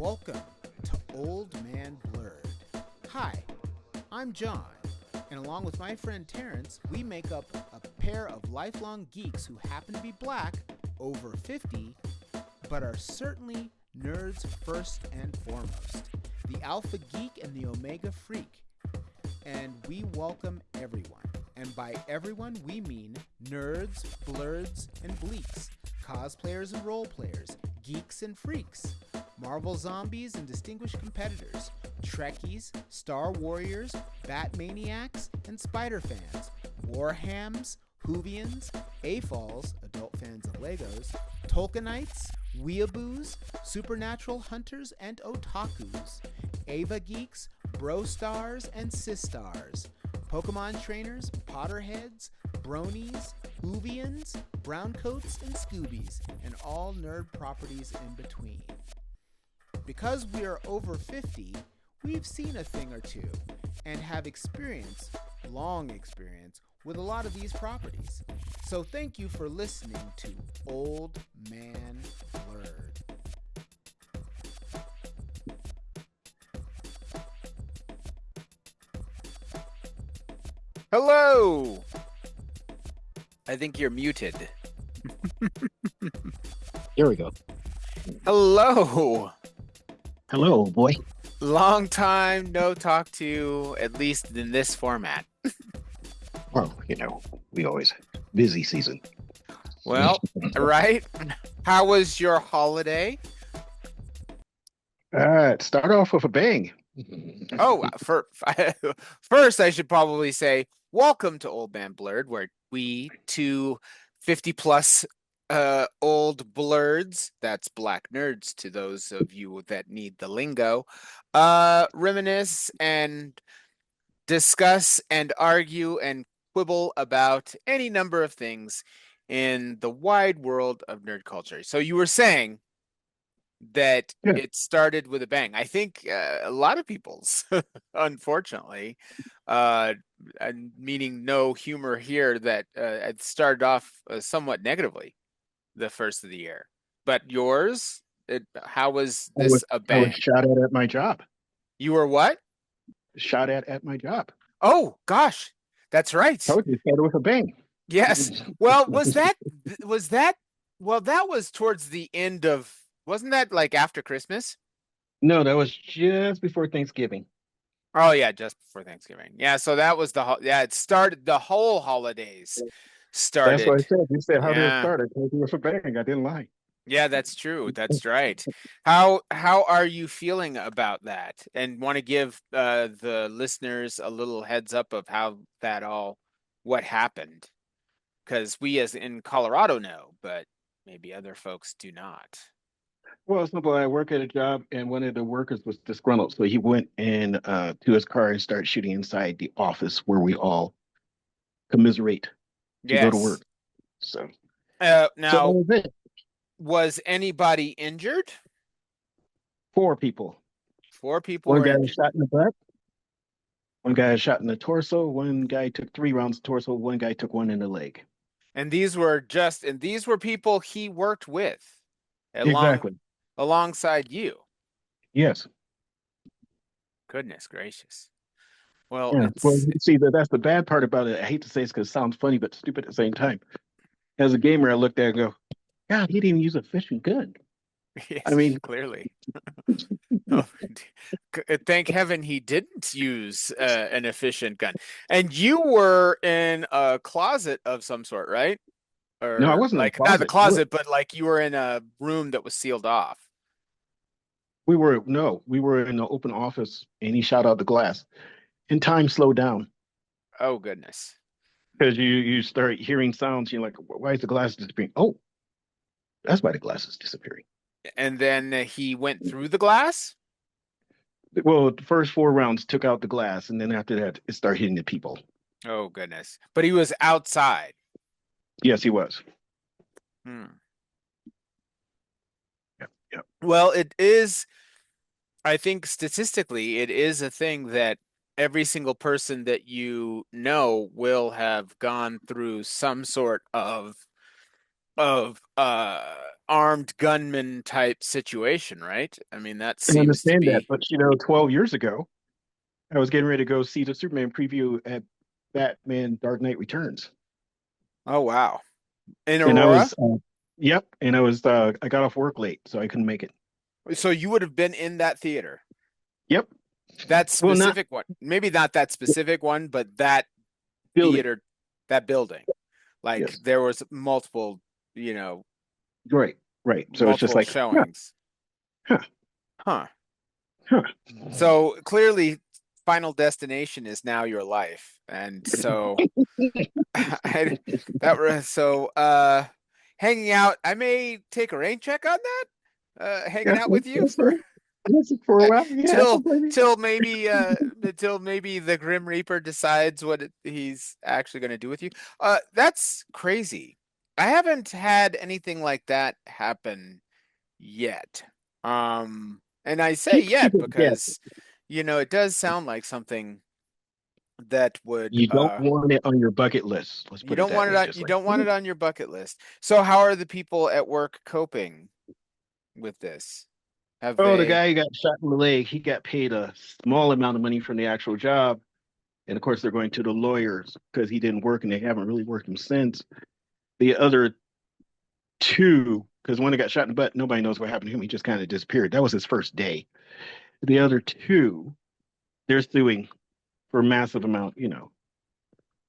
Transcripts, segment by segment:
Welcome to Old Man Blerd. Hi, I'm John, and along with my friend Terrence, we make up a pair of lifelong geeks who happen to be black, over 50, but are certainly nerds first and foremost. The Alpha Geek and the Omega Freak. And we welcome everyone. And by everyone, we mean nerds, blerds, and bleaks, cosplayers and role players, geeks and freaks, Marvel zombies and distinguished competitors, Trekkies, Star Warriors, Batmaniacs, and Spider fans, Warhams, Whovians, AFOLs, adult fans of Legos, Tolkienites, Weeaboos, Supernatural hunters and otakus, Ava geeks, Bro stars and sis stars, Pokemon trainers, Potterheads, Bronies, Whovians, Browncoats, and Scoobies, and all nerd properties in between. Because we are over 50, we've seen a thing or two, and have experience, long experience, with a lot of these properties. So thank you for listening to Old Man Blerd. Hello! I think you're muted. Here we go. Hello! Hello, boy. Long time no talk to you, at least in this format. Well, we always busy season. Well, right? How was your holiday? Start off with a bang. Oh, first I should probably say, welcome to Old Man Blerd, where we, two 50-plus old blerds, that's black nerds to those of you that need the lingo, reminisce and discuss and argue and quibble about any number of things in the wide world of nerd culture. So you were saying that it started with a bang. I think a lot of people's, unfortunately, meaning no humor here, that it started off somewhat negatively the first of the year. But yours, how was this a bang? I was shot at my job. You were what? Shot at my job. Oh, gosh. That's right. Told you, started with a bang. Yes. Well, that was towards the end of, wasn't that like after Christmas? No, that was just before Thanksgiving. Oh yeah, just before Thanksgiving. Yeah, so that was it started, the whole holidays started. That's what I said. You said, how did it start? I told you with a bang. I didn't lie. Yeah, that's true. That's right. How are you feeling about that? And want to give the listeners a little heads up of how what happened? Because we, as in Colorado, know, but maybe other folks do not. Well, it's simple. I work at a job, and one of the workers was disgruntled, so he went in to his car and started shooting inside the office where we all commiserate to go to work. So now, was anybody injured? 4 people. 4 people. One guy was shot in the butt. One guy was shot in the torso. One guy took 3 rounds of torso. One guy took 1 in the leg. And these were people he worked with. Exactly. Alongside you. Yes. Goodness gracious. Well, yeah. See, that's the bad part about it. I hate to say this because it sounds funny, but stupid at the same time. As a gamer, I looked at it and go, God, he didn't use a fishing gun. Yes, I mean, clearly. Thank heaven he didn't use an efficient gun. And you were in a closet of some sort, right? Or no, I wasn't like in a closet. Not the closet, but like you were in a room that was sealed off. We were in an open office, and he shot out the glass, and time slowed down. Oh goodness! Because you start hearing sounds, you're like, why is the glass disappearing? Oh, that's why the glass is disappearing. And then he went through the glass. Well, the first 4 rounds took out the glass, and then after that, it started hitting the people. Oh goodness! But he was outside. Yes, he was. Yep. Well, it is, I think statistically, it is a thing that every single person that you know will have gone through some sort of armed gunman type situation, right? I mean, that I seems to understand that, be. but 12 years ago, I was getting ready to go see the Superman preview at Batman Dark Knight Returns. Oh, wow. In And I Aurora? was, yep, and I got off work late, so I couldn't make it. So you would have been in that theater. Yep. That Well, not specific one. Maybe not that specific one, but that building. theater, that building. Like Yes. there was multiple, you know, Right. Right. So it's just multiple like, yeah, showings. huh, Huh. huh. So clearly Final Destination is now your life. And so I, hanging out, I may take a rain check on that. Hanging Yeah. out with you Okay. for Yes, for a while. Yeah, I till don't blame you. till maybe the Grim Reaper decides what he's actually going to do with you. That's crazy. I haven't had anything like that happen yet. And I say Keep yet it together. because it does sound like something that would You don't want it on your bucket list. Let's you put it don't that want it way. on Just you like, don't want it on your bucket list. So how are the people at work coping with this? Have oh, the they guy who got shot in the leg, he got paid a small amount of money from the actual job. And of course, they're going to the lawyers because he didn't work and they haven't really worked him since. The other two, because one that got shot in the butt, nobody knows what happened to him. He just kind of disappeared. That was his first day. The other two, they're suing for a massive amount.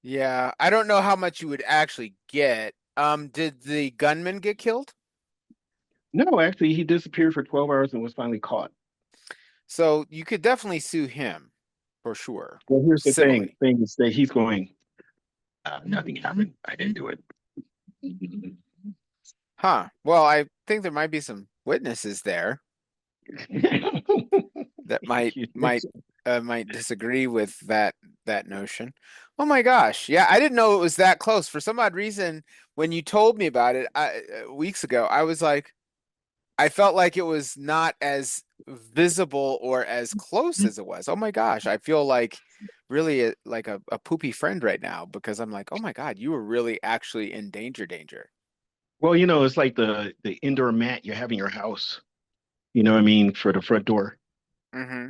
Yeah, I don't know how much you would actually get. Did the gunman get killed? No, actually, he disappeared for 12 hours and was finally caught. So you could definitely sue him for sure, Well, here's the thing. civilly. Thing is that he's going, nothing happened. I didn't do it. Huh. Well, I think there might be some witnesses there that might You think might so? might disagree with that notion. Oh my gosh. Yeah, I didn't know it was that close. For some odd reason, when you told me about it weeks ago, I was like, I felt like it was not as visible or as close as it was. Oh my gosh, I feel like really like a poopy friend right now because I'm like, oh my God, you were really actually in danger. Well, it's like the indoor mat you have in your house. You know what I mean? For the front door. Hmm.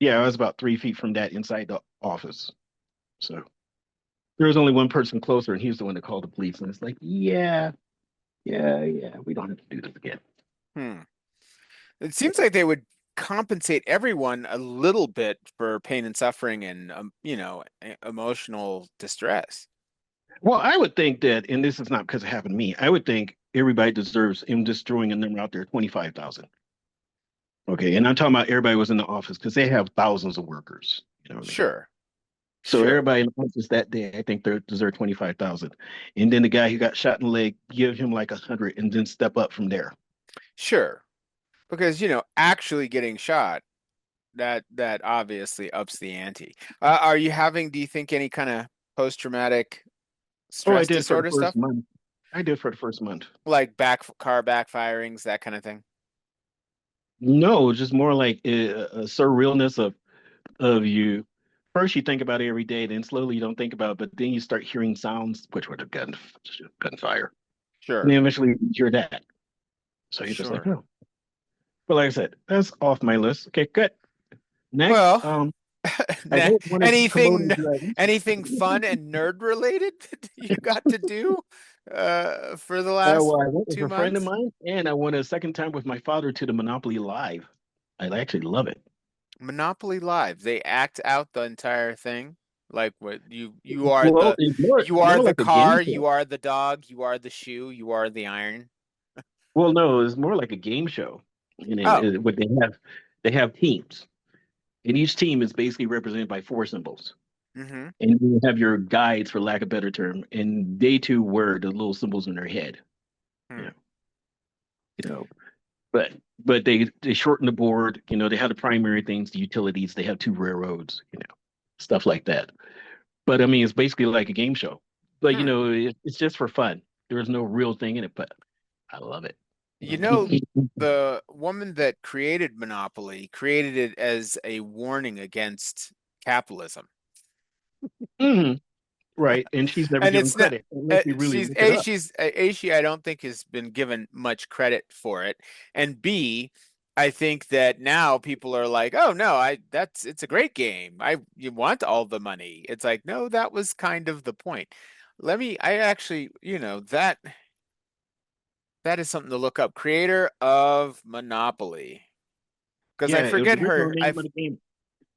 Yeah, I was about 3 feet from that inside the office. So there was only one person closer, and he was the one that called the police. And it's like, yeah, yeah, yeah, we don't have to do this again. Hmm. It seems like they would compensate everyone a little bit for pain and suffering and emotional distress. Well, I would think that, and this is not because it happened to me. I would think everybody deserves him just throwing a number out there, 25,000. Okay, and I'm talking about everybody was in the office because they have thousands of workers. You know what I mean? Sure, So sure, everybody in the office that day, I think they deserve 25,000. And then the guy who got shot in the leg, give him like 100, and then step up from there. sure. Because actually getting shot, that obviously ups the ante. Are you having, do you think, any kind of post-traumatic Oh, I stress did for the disorder stuff? first month. I did for the first month. Like car backfirings, that kind of thing? No, just more like a surrealness of you. First, you think about it every day, then slowly you don't think about it, but then you start hearing sounds, which were the gunfire. And Sure, then eventually you hear that. So you're just like, sure. oh. But like I said, that's off my list. Okay, good. Next, Well, I don't want to be anything promoting drugs. anything fun and nerd related that you got to do for the last Well, I went with two a friend of months? mine, and I went a second time with my father to the Monopoly Live. I actually love it. Monopoly Live, they act out the entire thing. Like what you are Well, the it's more you are more the like a game car, show. you are the dog, you are the shoe, you are the iron. Well, no, it's more like a game show. And Oh, what they have teams, and each team is basically represented by four symbols. mm-hmm. And you have your guides, for lack of a better term, and they too wear the little symbols in their head. You know, Hmm. you know. But they shorten the board. They have the primary things, the utilities. They have two railroads. Stuff like that. But I mean, it's basically like a game show. But Hmm. it's just for fun. There's no real thing in it, but I love it. You know, the woman that created Monopoly created it as a warning against capitalism. Mhm. right, and she's never And given it's not credit unless you really she's look it A, up. she's she I don't think has been given much credit for it. And B, I think that now people are like, "Oh no, I that's it's a great game. I you want all the money." It's like, "No, that was kind of the point." I actually, that is something to look up. Creator of Monopoly. Because Yeah, it was the original name of the game.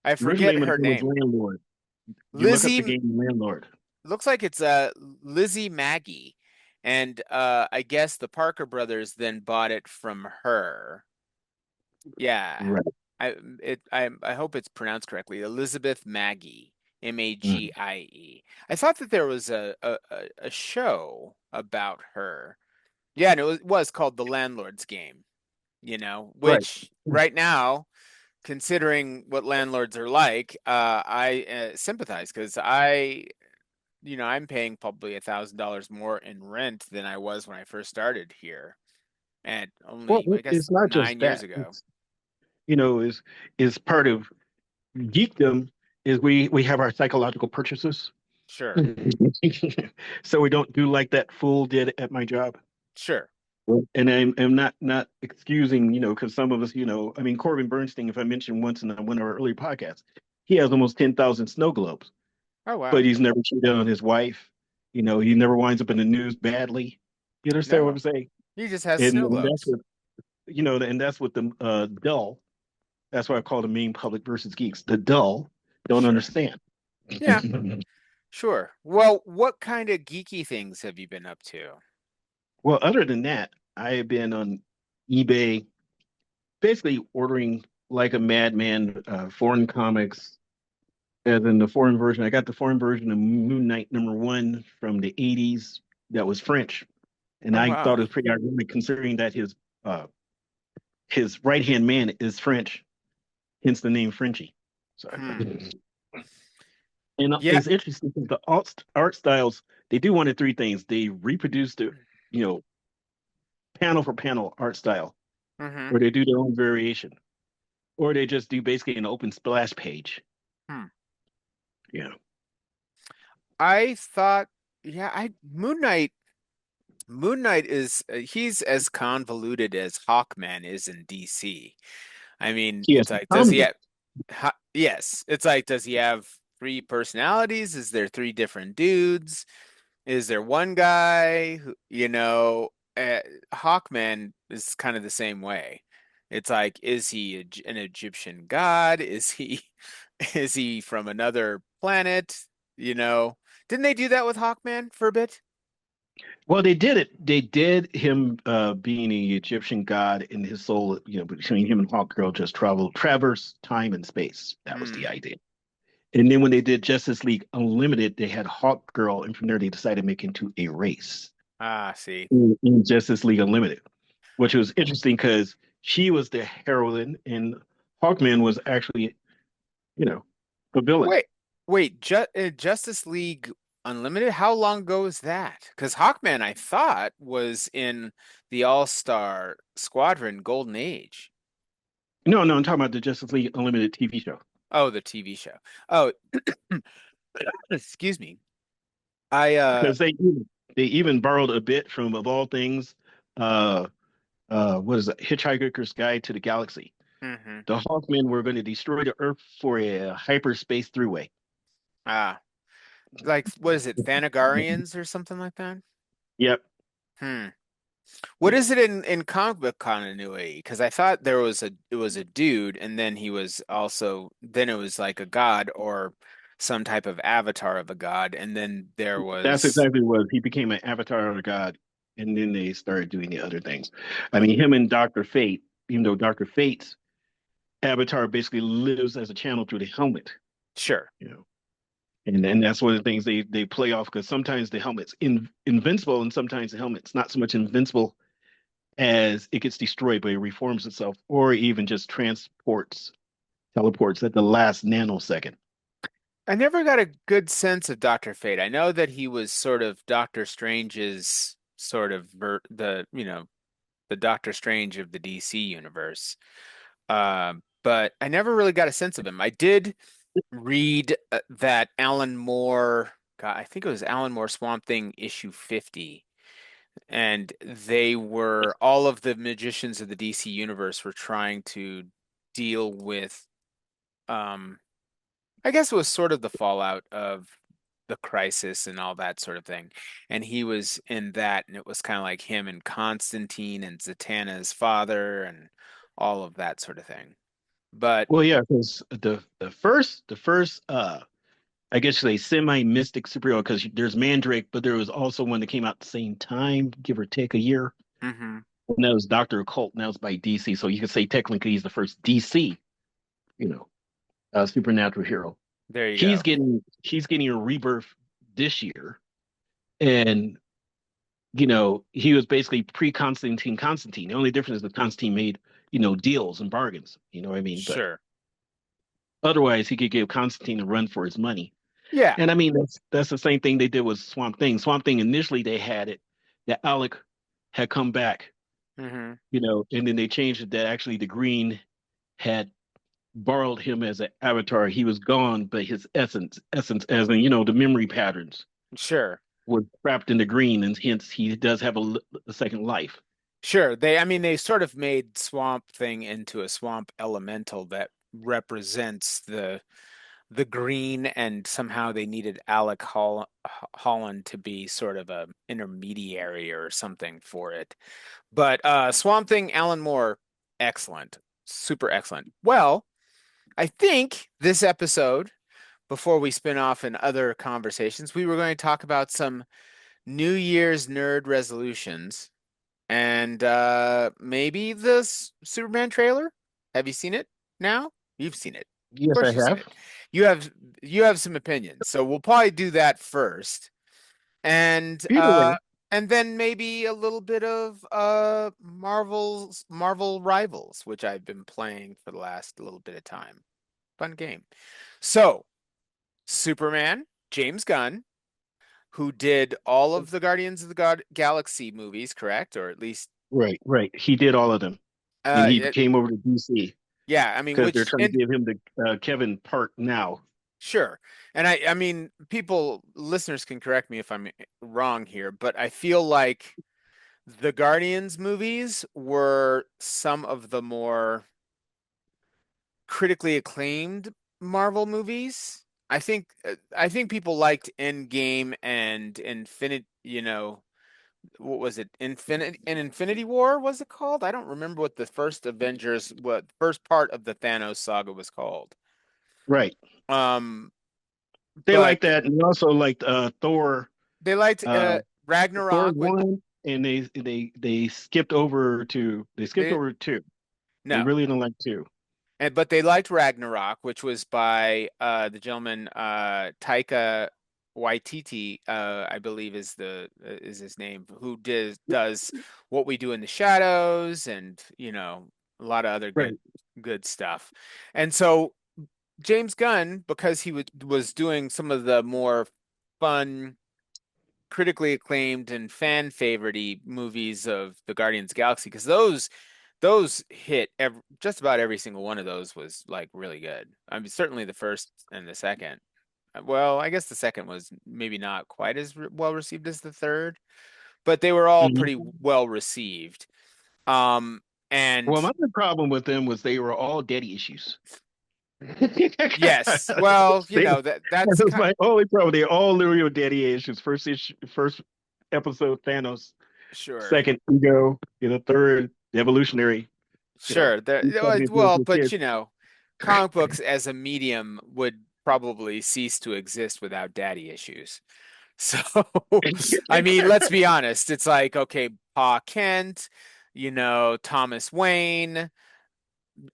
I The original forget name of the her game was name. Landlord. You look up the Lizzie game Landlord. looks like it's Lizzie Maggie. And I guess the Parker brothers then bought it from her. Yeah. Right. I hope it's pronounced correctly. Elizabeth Maggie. Mm. Magie. I thought that there was a show about her. Yeah, and it was called The Landlord's Game, Right. which right now, considering what landlords are like, I sympathize because I'm paying probably $1,000 more in rent than I was when I first started here, and Well, only I guess it's not just 9 years that. ago. It's is part of geekdom is we have our psychological purchases. Sure, So we don't do like that fool did at my job. sure. And I'm not excusing, because some of us, I mean, Corbin Bernstein, if I mentioned once in one of our earlier podcasts, he has almost 10,000 snow globes, Oh but wow. he's never cheated on his wife. He never winds up in the news badly. You understand what I'm No, saying? he just has And, snow and that's globes. what, and that's what the dull, that's why I call the main public versus geeks. The dull don't Sure. understand. Yeah, sure. Well, what kind of geeky things have you been up to? Well, other than that, I have been on eBay basically ordering like a madman foreign comics, as in the foreign version. I got the foreign version of Moon Knight #1 from the '80s that was French, and Oh I thought wow. it was pretty ironic considering that his right hand man is French, hence the name Frenchie. So, Hmm. and Yeah. it's interesting because the art styles they do one of three things: they reproduce the you know panel for panel art style, Mm-hmm. or they do their own variation, or they just do basically an open splash page. Hmm. Yeah. I thought, yeah, I Moon Knight is he's as convoluted as Hawkman is in DC. I mean, He has it's like, does he comedy. have? Yes, it's like, does he have three personalities? Is there three different dudes? Is there one guy who, Hawkman is kind of the same way. It's like, is he an Egyptian god? Is he, is he from another planet? You know, didn't they do that with Hawkman for a bit? Well, they did it. They did him being an Egyptian god in his soul, between him and Hawkgirl just traverse time and space. That was the Hmm. idea. And then when they did Justice League Unlimited, they had Hawkgirl, and from there they decided to make into a race Ah, see. in Justice League Unlimited, which was interesting because she was the heroine and Hawkman was actually, you know, a villain. Wait, wait, Justice League Unlimited? How long ago is that? Because Hawkman, I thought, was in the All-Star Squadron Golden Age. No, no, I'm talking about the Justice League Unlimited TV show. Oh, the TV show. Oh, excuse me. I Because they even borrowed a bit from of all things, uh what is it, Hitchhiker's Guide to the Galaxy. mhm. The Hawkmen were going to destroy the Earth for a hyperspace throughway. Ah, like what is it, Thanagarians or something like that? Yep. Hmm. What Yeah. is it in comic book continuity? Because I thought it was a dude, and then it was like a god or some type of avatar of a god, and then there That's was exactly what he became an avatar of the god, and then they started doing the other things. I mean, him and Doctor Fate, even though Doctor Fate's avatar basically lives as a channel through the helmet, sure. you know. And then that's one of the things they play off because sometimes the helmet's invincible and sometimes the helmet's not so much invincible as it gets destroyed, but it reforms itself or even just teleports at the last nanosecond. I never got a good sense of Doctor Fate. I know that he was sort of Doctor Strange's sort of the Doctor Strange of the DC universe. But I never really got a sense of him. I did read that Alan Moore. God, I think it was Alan Moore Swamp Thing issue 50. And they were all of the magicians of the DC universe were trying to deal with um I guess it was sort of the fallout of the crisis and all that sort of thing. And he was in that, and it was kind of like him and Constantine and Zatanna's father and all of that sort of thing. But Well, yeah, because the first I guess a semi-mystic superhero because there's Mandrake, but there was also one that came out at the same time, give or take a year. hmm And that was Doctor Occult, and that was by DC. So you could say technically he's the first DC, you know, supernatural hero. there you She's go. getting a rebirth this year, and he was basically pre-Constantine Constantine. The only difference is that Constantine made deals and bargains. You know what I mean? But Sure. otherwise, he could give Constantine a run for his money. Yeah. And I mean, that's the same thing they did with Swamp Thing. Swamp Thing initially they had it that Alec had come back, hmm and then they changed it that actually the Green had borrowed him as an avatar. He was gone, but his essence as in the memory patterns Sure. were trapped in the Green, and hence he does have a second life. Sure. They sort of made Swamp Thing into a swamp elemental that represents the green, and somehow they needed Holland to be sort of a intermediary or something for it. But Swamp Thing, Alan Moore, excellent. Super excellent. Well, I think this episode, before we spin off in other conversations, we were going to talk about some New Year's nerd resolutions and maybe the Superman trailer. Have you seen it now? You've seen it. Of Yes, course I you've seen have. it. You have some opinions. So we'll probably do that first. And Either way, then maybe a little bit of Marvel Rivals, which I've been playing for the last little bit of time. Fun game. So, Superman, James Gunn, who did all of the Guardians of the Galaxy movies, correct? Or at least right, right. He did all of them, and uh he it, came over to DC yeah, I mean because they're which trying to and give him the Kevin part now. sure. And I mean people listeners can correct me if I'm wrong here, but I feel like the Guardians movies were some of the more critically acclaimed Marvel movies. I think people liked Endgame and Infinite, what was it? Infinity War was it called? I don't remember what first part of the Thanos saga was called. Right. Um, They but like that, and also liked Thor. they liked Uh, Thor Ragnarok with one, and they skipped they over two. They no. really don't like two. But they liked Ragnarok, which was by the gentleman Taika Waititi, I believe is his name, who does What We Do in the Shadows and a lot of other Right. good stuff. And so James Gunn, because he was doing some of the more fun, critically acclaimed and fan favorite movies of the Guardians of the Galaxy, because those hit just about every single one of those was like really good. I mean, certainly the first and the second. Well, I guess the second was maybe not quite as well received as the third, but they were all pretty Mhm. well received. Um, Well, and my other problem with them was they were all daddy issues. yes, well, They, that's that was my only problem. They all literally were daddy issues. First issue, first episode, Thanos. sure, Second, Ego. Third, the evolutionary. sure. These companies with Well, the but kids. comic books as a medium would probably cease to exist without daddy issues. So, I mean, let's be honest. It's like, okay, Pa Kent, Thomas Wayne,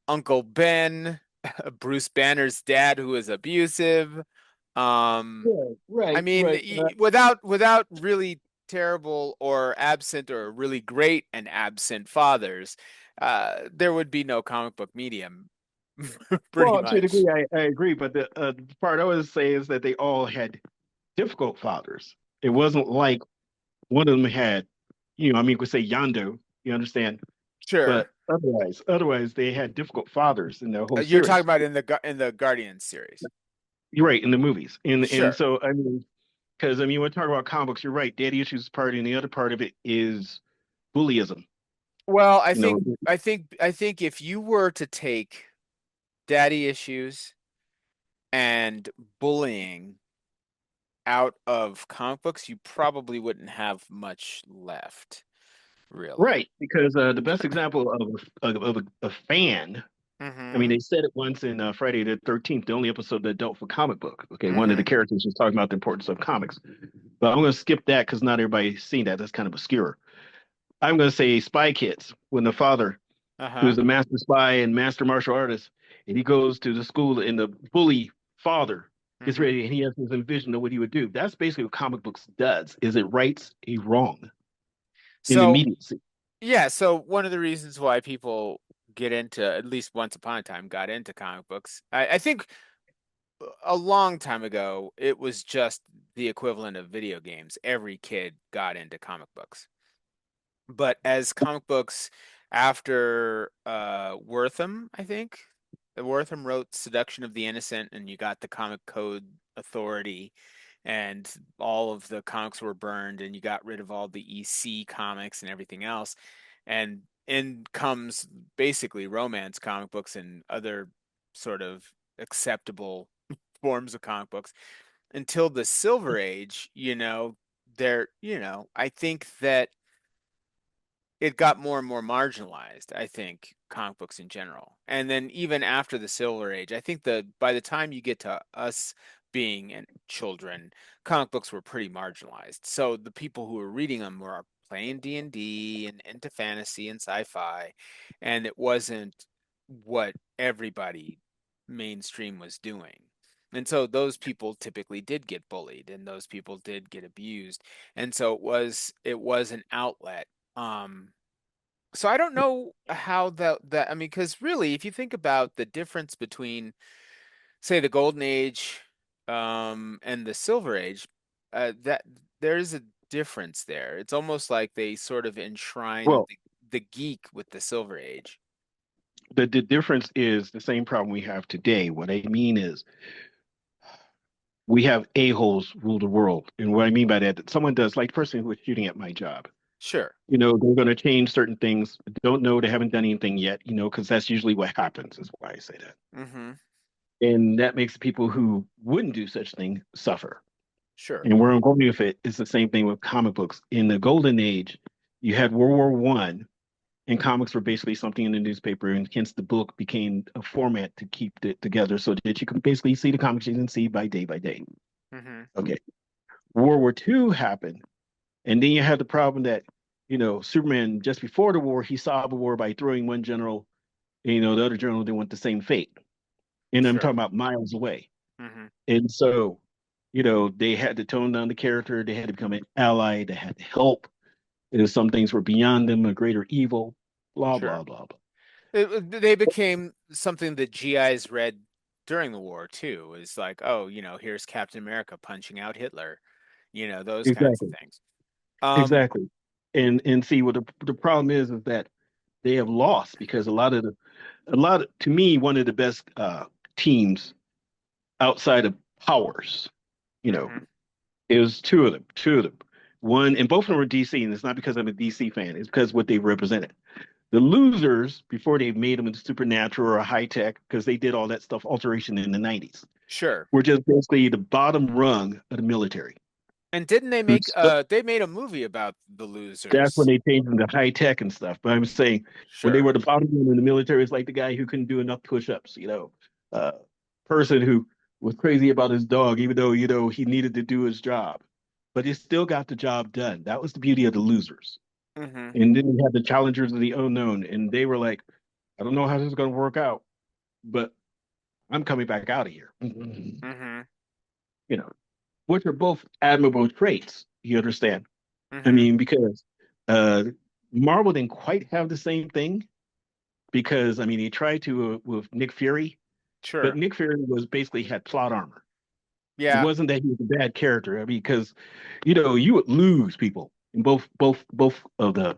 Uncle Ben, Bruce Banner's dad, who is abusive. Um, Yeah, I right, mean, right. without really terrible or absent or really great and absent fathers, there would be no comic book medium, pretty Well, to a much. degree, I agree. But the part I was saying is that they all had difficult fathers. It wasn't like one of them had, I mean, we could say Yando, you understand? Sure. But otherwise, they had difficult fathers in the whole You're talking series. about in the Guardians series. You're right in the movies, and Sure. so I mean, Because I mean, when we talk about comic books, you're right. Daddy issues is part, and the other part of it is bullyism. Well, You know, I think if you were to take daddy issues and bullying out of comic books, you probably wouldn't have much left, really. right? Because the best example of a fan. I mean, Mm-hmm. they said it once in Friday the 13th, the only episode that dealt with comic book. Okay, one of the Mm-hmm. characters was talking about the importance of comics, but I'm going to skip that because not everybody's seen that. That's kind of obscure. I'm going to say Spy Kids when the father, Uh-huh. who's a master spy and master martial artist, and he goes to the school, and the bully father gets Mm-hmm. ready, and he has this vision of what he would do. That's basically what comic books does. Is it rights a wrong in So, immediacy? yeah, so one of the reasons why people get into, at least once upon a time, got into comic books, I think a long time ago, it was just the equivalent of video games. Every kid got into comic books. But as comic books after Wortham, I think Wortham wrote Seduction of the Innocent, and you got the Comic Code Authority, and all of the comics were burned, and you got rid of all the EC comics and everything else. And in comes basically romance comic books and other sort of acceptable forms of comic books until the Silver Age, I think that it got more and more marginalized, I think, comic books in general. And then even after the Silver Age, I think that by the time you get to us being children, comic books were pretty marginalized. So the people who were reading them were playing D&D and into fantasy and sci-fi, and it wasn't what everybody mainstream was doing. And so those people typically did get bullied and those people did get abused. And so it was an outlet. So I don't know how that I mean, because really, if you think about the difference between, say, the Golden Age, and the Silver Age, that there's a difference there. It's almost like they sort of enshrine Well, the geek with the Silver Age. the difference is the same problem we have today. What I mean is we have a-holes rule the world. And what I mean by that someone does, like the person who was shooting at my job, Sure. they're going to change certain things, don't know they haven't done anything yet, because that's usually what happens, is why I say that. Mm-hmm. And that makes the people who wouldn't do such thing suffer. Sure. And where I'm going with it is the same thing with comic books. In the golden age, you had World War I, and comics were basically something in the newspaper, and hence the book became a format to keep it together so that you can basically see the comics you can see by day by day. Mm-hmm. Okay. World War II happened, and then you had the problem that, Superman, just before the war, he solved the war by throwing one general, and, the other general didn't want the same fate. And I'm Sure. talking about miles away. Mm-hmm. And so, they had to tone down the character, they had to become an ally, they had to help. Some things were beyond them, a greater evil, blah, Sure. blah, blah, blah. They became something that GIs read during the war too. It's like, oh, here's Captain America punching out Hitler, those kinds of Exactly. things. Um, Exactly. And see what the problem is that they have lost because to me, one of the best teams outside of Powers, you know, mhm, it was two of them. One, and both of them were DC, and it's not because I'm a DC fan, it's because what they represented. The losers, before they made them into supernatural or high tech, because they did all that stuff alteration in the 90s, sure. were just basically the bottom rung of the military. And didn't they Who make they made a movie about the That's when losers? they changed them to high tech and stuff. But I'm saying when they Sure. were the bottom in the military, it's like the guy who couldn't do enough push-ups, uh, person who was crazy about his dog, even though, he needed to do his job, but he still got the job done. That was the beauty of the losers. Hmm. And then we had the challengers of the unknown, and they were like, I don't know how this is going to work out, but I'm coming back out of here. Hmm. You know, which are both admirable traits. You understand? I Hmm. mean, because uh, Marvel didn't quite have the same thing because I mean he tried to with Nick Fury, but Sure. Nick Fury was basically had plot armor. It Yeah. wasn't that he was a bad character. I mean, because you would lose people in both of the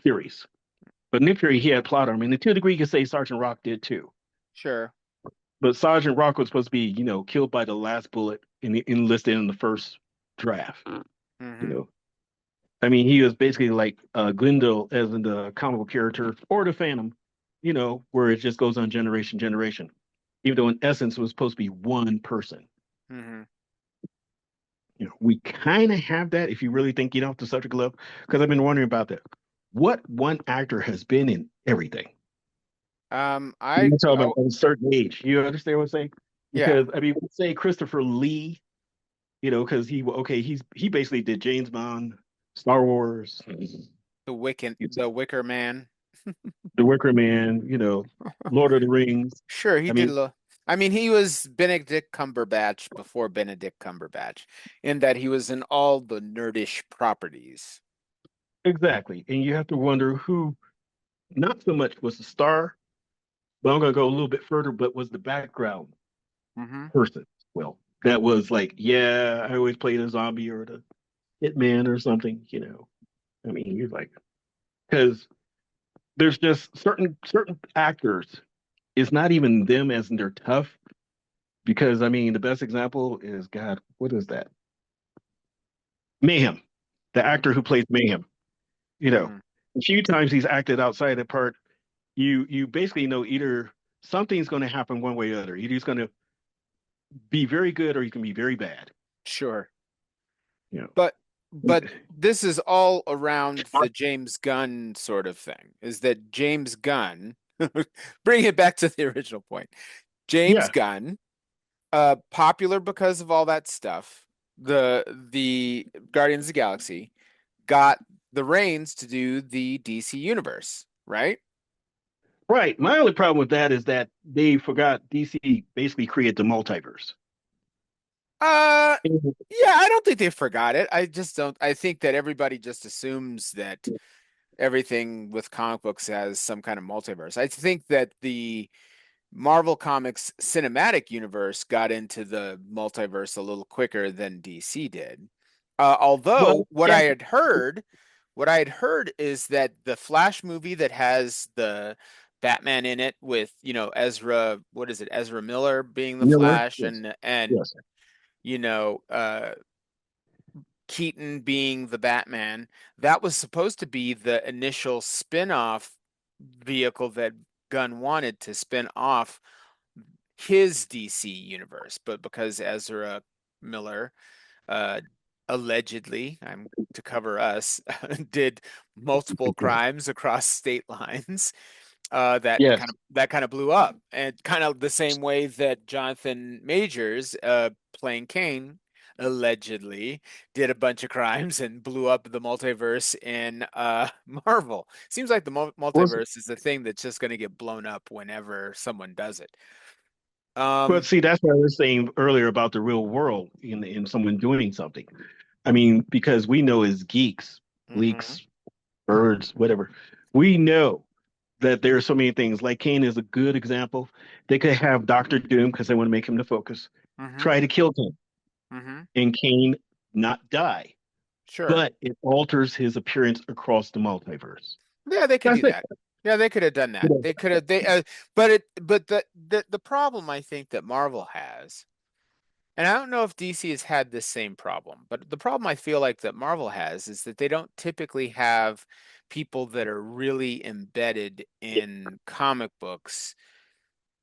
theories. But Nick Fury he had plot armor, and to a degree you could say Sergeant Rock did too. Sure. but Sergeant Rock was supposed to be, killed by the last bullet and enlisted in the first draft. You Hmm. know, I mean, he was basically like Glendale as in the comic book character or the Phantom, where it just goes on generation. Even though in essence it was supposed to be one person. Hmm. We kind of have that if you really think off the subject level, because I've been wondering about that. What one actor has been in everything? I I'm talking about oh at a certain age. You understand what I'm saying? yeah, Because I mean, let's say Christopher Lee, because he basically did James Bond, Star Wars, the Wicker Man. The Wicker Man, Lord of the Rings. Sure, he I did a mean, little. I mean, he was Benedict Cumberbatch before Benedict Cumberbatch, in that he was in all the nerdish properties. exactly. And you have to wonder who not so much was the star, but I'm going to go a little bit further, but was the background Hmm. person. Well, that was like, yeah, I always played a zombie or the hitman or something. I mean, you're like, because there's just certain actors. It's not even them as in they're tough. Because I mean, the best example is God. What is that? Mayhem, the Hmm. actor who plays Mayhem. You know, Hmm. a few times he's acted outside the part. You basically know either something's going to happen one way or the other. Either he's going to be very good or he can be very bad. Sure. You But know, but this is all around the James Gunn sort of thing. Is that James Gunn, bring it back to the original point. James yeah, Gunn, popular because of all that stuff. The Guardians of the Galaxy got the reins to do the DC universe, right? right. My only problem with that is that they forgot DC basically created the multiverse. Uh, yeah, I don't think they forgot it. I just don't. I think that everybody just assumes that everything with comic books has some kind of multiverse. I think that the Marvel Comics cinematic universe got into the multiverse a little quicker than DC did. Although Well, what yeah, I had heard is that the Flash movie that has the Batman in it with, Ezra, what is it, Ezra Miller being the Miller. Flash Yes, and yes. you know, uh Keaton being the Batman, that was supposed to be the initial spin-off vehicle that Gunn wanted to spin off his DC universe, but because Ezra Miller uh allegedly, I'm to cover us, did multiple crimes across state lines, that kind Yes. of that kind of blew up, and kind of the same way that Jonathan Majors, playing Kane, allegedly did a bunch of crimes and blew up the multiverse in Marvel. Seems like the Was multiverse is the thing that's just going to get blown up whenever someone does it. But Um, see, that's what I was saying earlier about the real world in someone doing something. I mean, because we know as geeks, mhm, leaks, birds, whatever, we know that there are so many things. Like Kane is a good example. They could have Doctor Doom because they want to make him the focus, mhm, try to kill Kane, mhm. and Kane not die, Sure. but it alters his appearance across the multiverse. Yeah, they could That's do it. that. Yeah, they could have done You that. know, They could have but the problem I think that Marvel has, and I don't know if DC has had this same problem, but the problem I feel like that Marvel has is that they don't typically have people that are really embedded in comic books,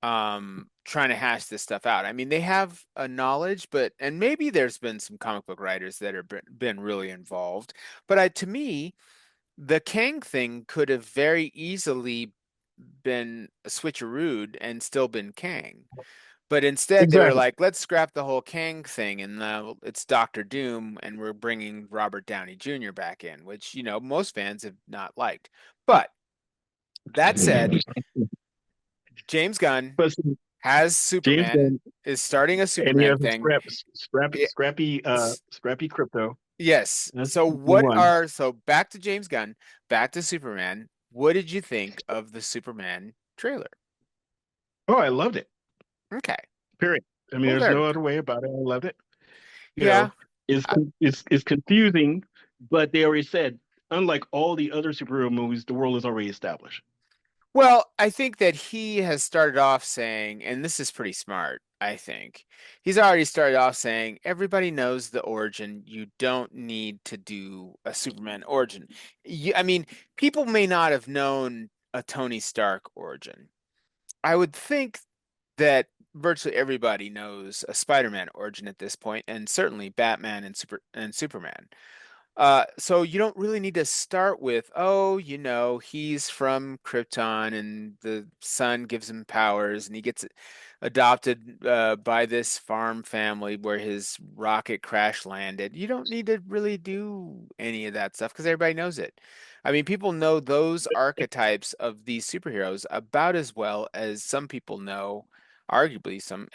trying to hash this stuff out. I mean, they have a knowledge, but and maybe there's been some comic book writers that have been really involved, but to me, the Kang thing could have very easily been switcherooed and still been Kang. But instead, they were exactly. like, let's scrap the whole Kang thing, and now it's Doctor Doom, and we're bringing Robert Downey Jr. back in, which, most fans have not liked. But that said, James Gunn But see, has James Superman, Gunn, is starting a and he Superman has a thing. It- scrappy crypto. yes. That's So the one. back to James Gunn, back to Superman. What did you think of the Superman trailer? Oh, I loved it. Okay. Period. I mean, Well, there's there we no go. other way about it. I loved it. You Yeah. know, it's I- it's confusing, but they already said, unlike all the other superhero movies, the world is already established. Well, I think that he has started off saying, and this is pretty smart, I think. He's already started off saying, everybody knows the origin. You don't need to do a Superman origin. I mean, people may not have known a Tony Stark origin. I would think that virtually everybody knows a Spider-Man origin at this point, and certainly Batman and Superman. So you don't really need to start with, oh, he's from Krypton and the sun gives him powers and he gets adopted by this farm family where his rocket crash landed. You don't need to really do any of that stuff because everybody knows it. I mean, people know those archetypes of these superheroes about as well as some people know, arguably some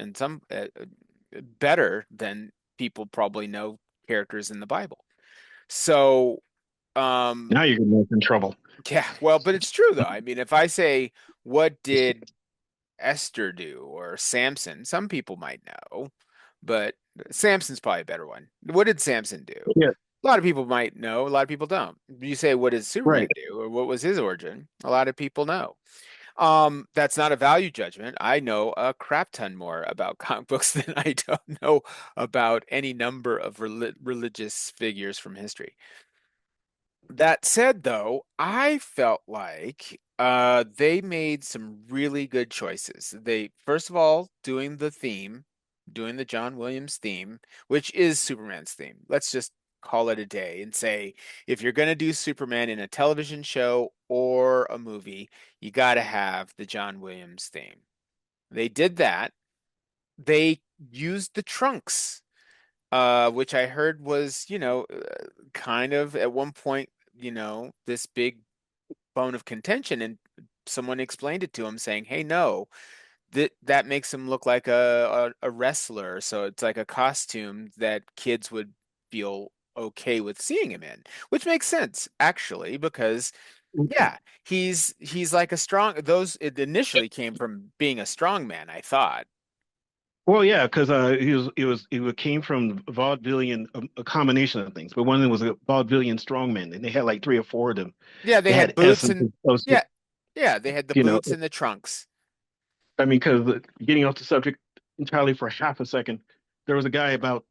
better than people probably know characters in the Bible. So, um, Now you're getting us in trouble. yeah, well, but it's true though. I mean, if I say, what did Esther do or Samson, some people might know, but Samson's probably a better one. What did Samson do? Yeah, A lot of people might know, a lot of people don't. You say, what did Superman right. do or what was his origin? A lot of people know. That's not a value judgment. I know a crap ton more about comic books than I don't know about any number of religious figures from history. That said, though, I felt like they made some really good choices. They, first of all, doing the John Williams theme, which is Superman's theme. Let's just call it a day and say if you're going to do Superman in a television show or a movie, you got to have the John Williams theme. They did that. They used the trunks, which I heard was, kind of at one point, this big bone of contention, and someone explained it to him saying, "Hey, no, that makes him look like a wrestler, so it's like a costume that kids would feel okay with seeing him in," which makes sense actually because yeah, he's like a strong those it initially came from being a strong man, I thought. Well, yeah, because came from vaudevillian, a combination of things, but one of them was a vaudevillian strongman, and they had like three or four of them. Yeah, they They had had boots essence and of, yeah, yeah, they had the you know, boots and the trunks. I mean, because getting off the subject entirely for half a second, there was a guy about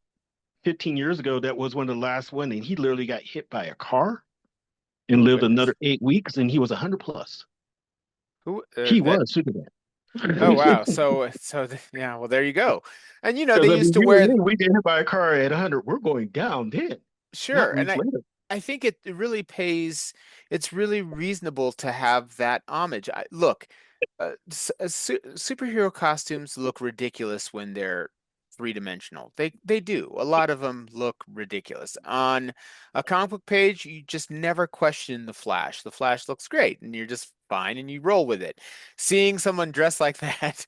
15 years ago that was one of the last one, and he literally got hit by a car and Oh lived goodness. another 8 weeks, and he was 100 plus. Who He that was Superman. Oh Because wow. Yeah, well there you go. And I they used mean, to you and wear me, we get hit by a car at 100, we're going down then, sure, not and weeks later. I think it really pays it's really reasonable to have that homage. Look, superhero costumes look ridiculous when they're three-dimensional. They do. A lot of them look ridiculous. On a comic book page, you just never question the Flash. The Flash looks great, and you're just fine, and you roll with it. Seeing someone dressed like that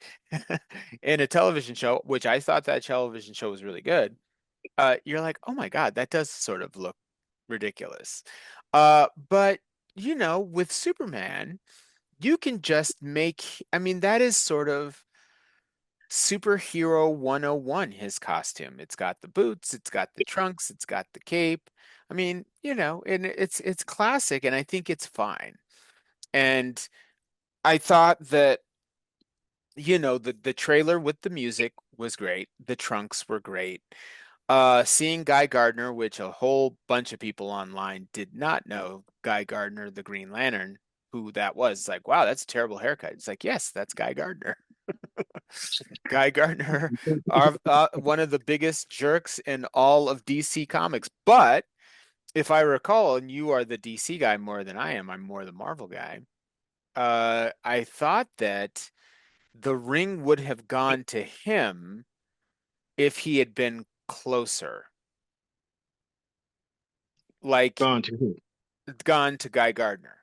in a television show, which I thought that television show was really good, you're like, oh my God, that does sort of look ridiculous. But with Superman, you can just I mean, that is sort of superhero 101, his costume. It's got the boots, it's got the trunks, it's got the cape. I mean, and it's classic and I think it's fine. And I thought that, the trailer with the music was great. The trunks were great. Seeing Guy Gardner, which a whole bunch of people online did not know Guy Gardner, the Green Lantern, who that was. It's like, wow, that's a terrible haircut. It's like, yes, that's Guy Gardner. Guy Gardner are one of the biggest jerks in all of DC Comics. But if I recall, and you are the DC guy more than I am, I'm more the Marvel guy. I thought that the ring would have gone to him if he had been closer. Like Gone to who? gone to Guy Gardner.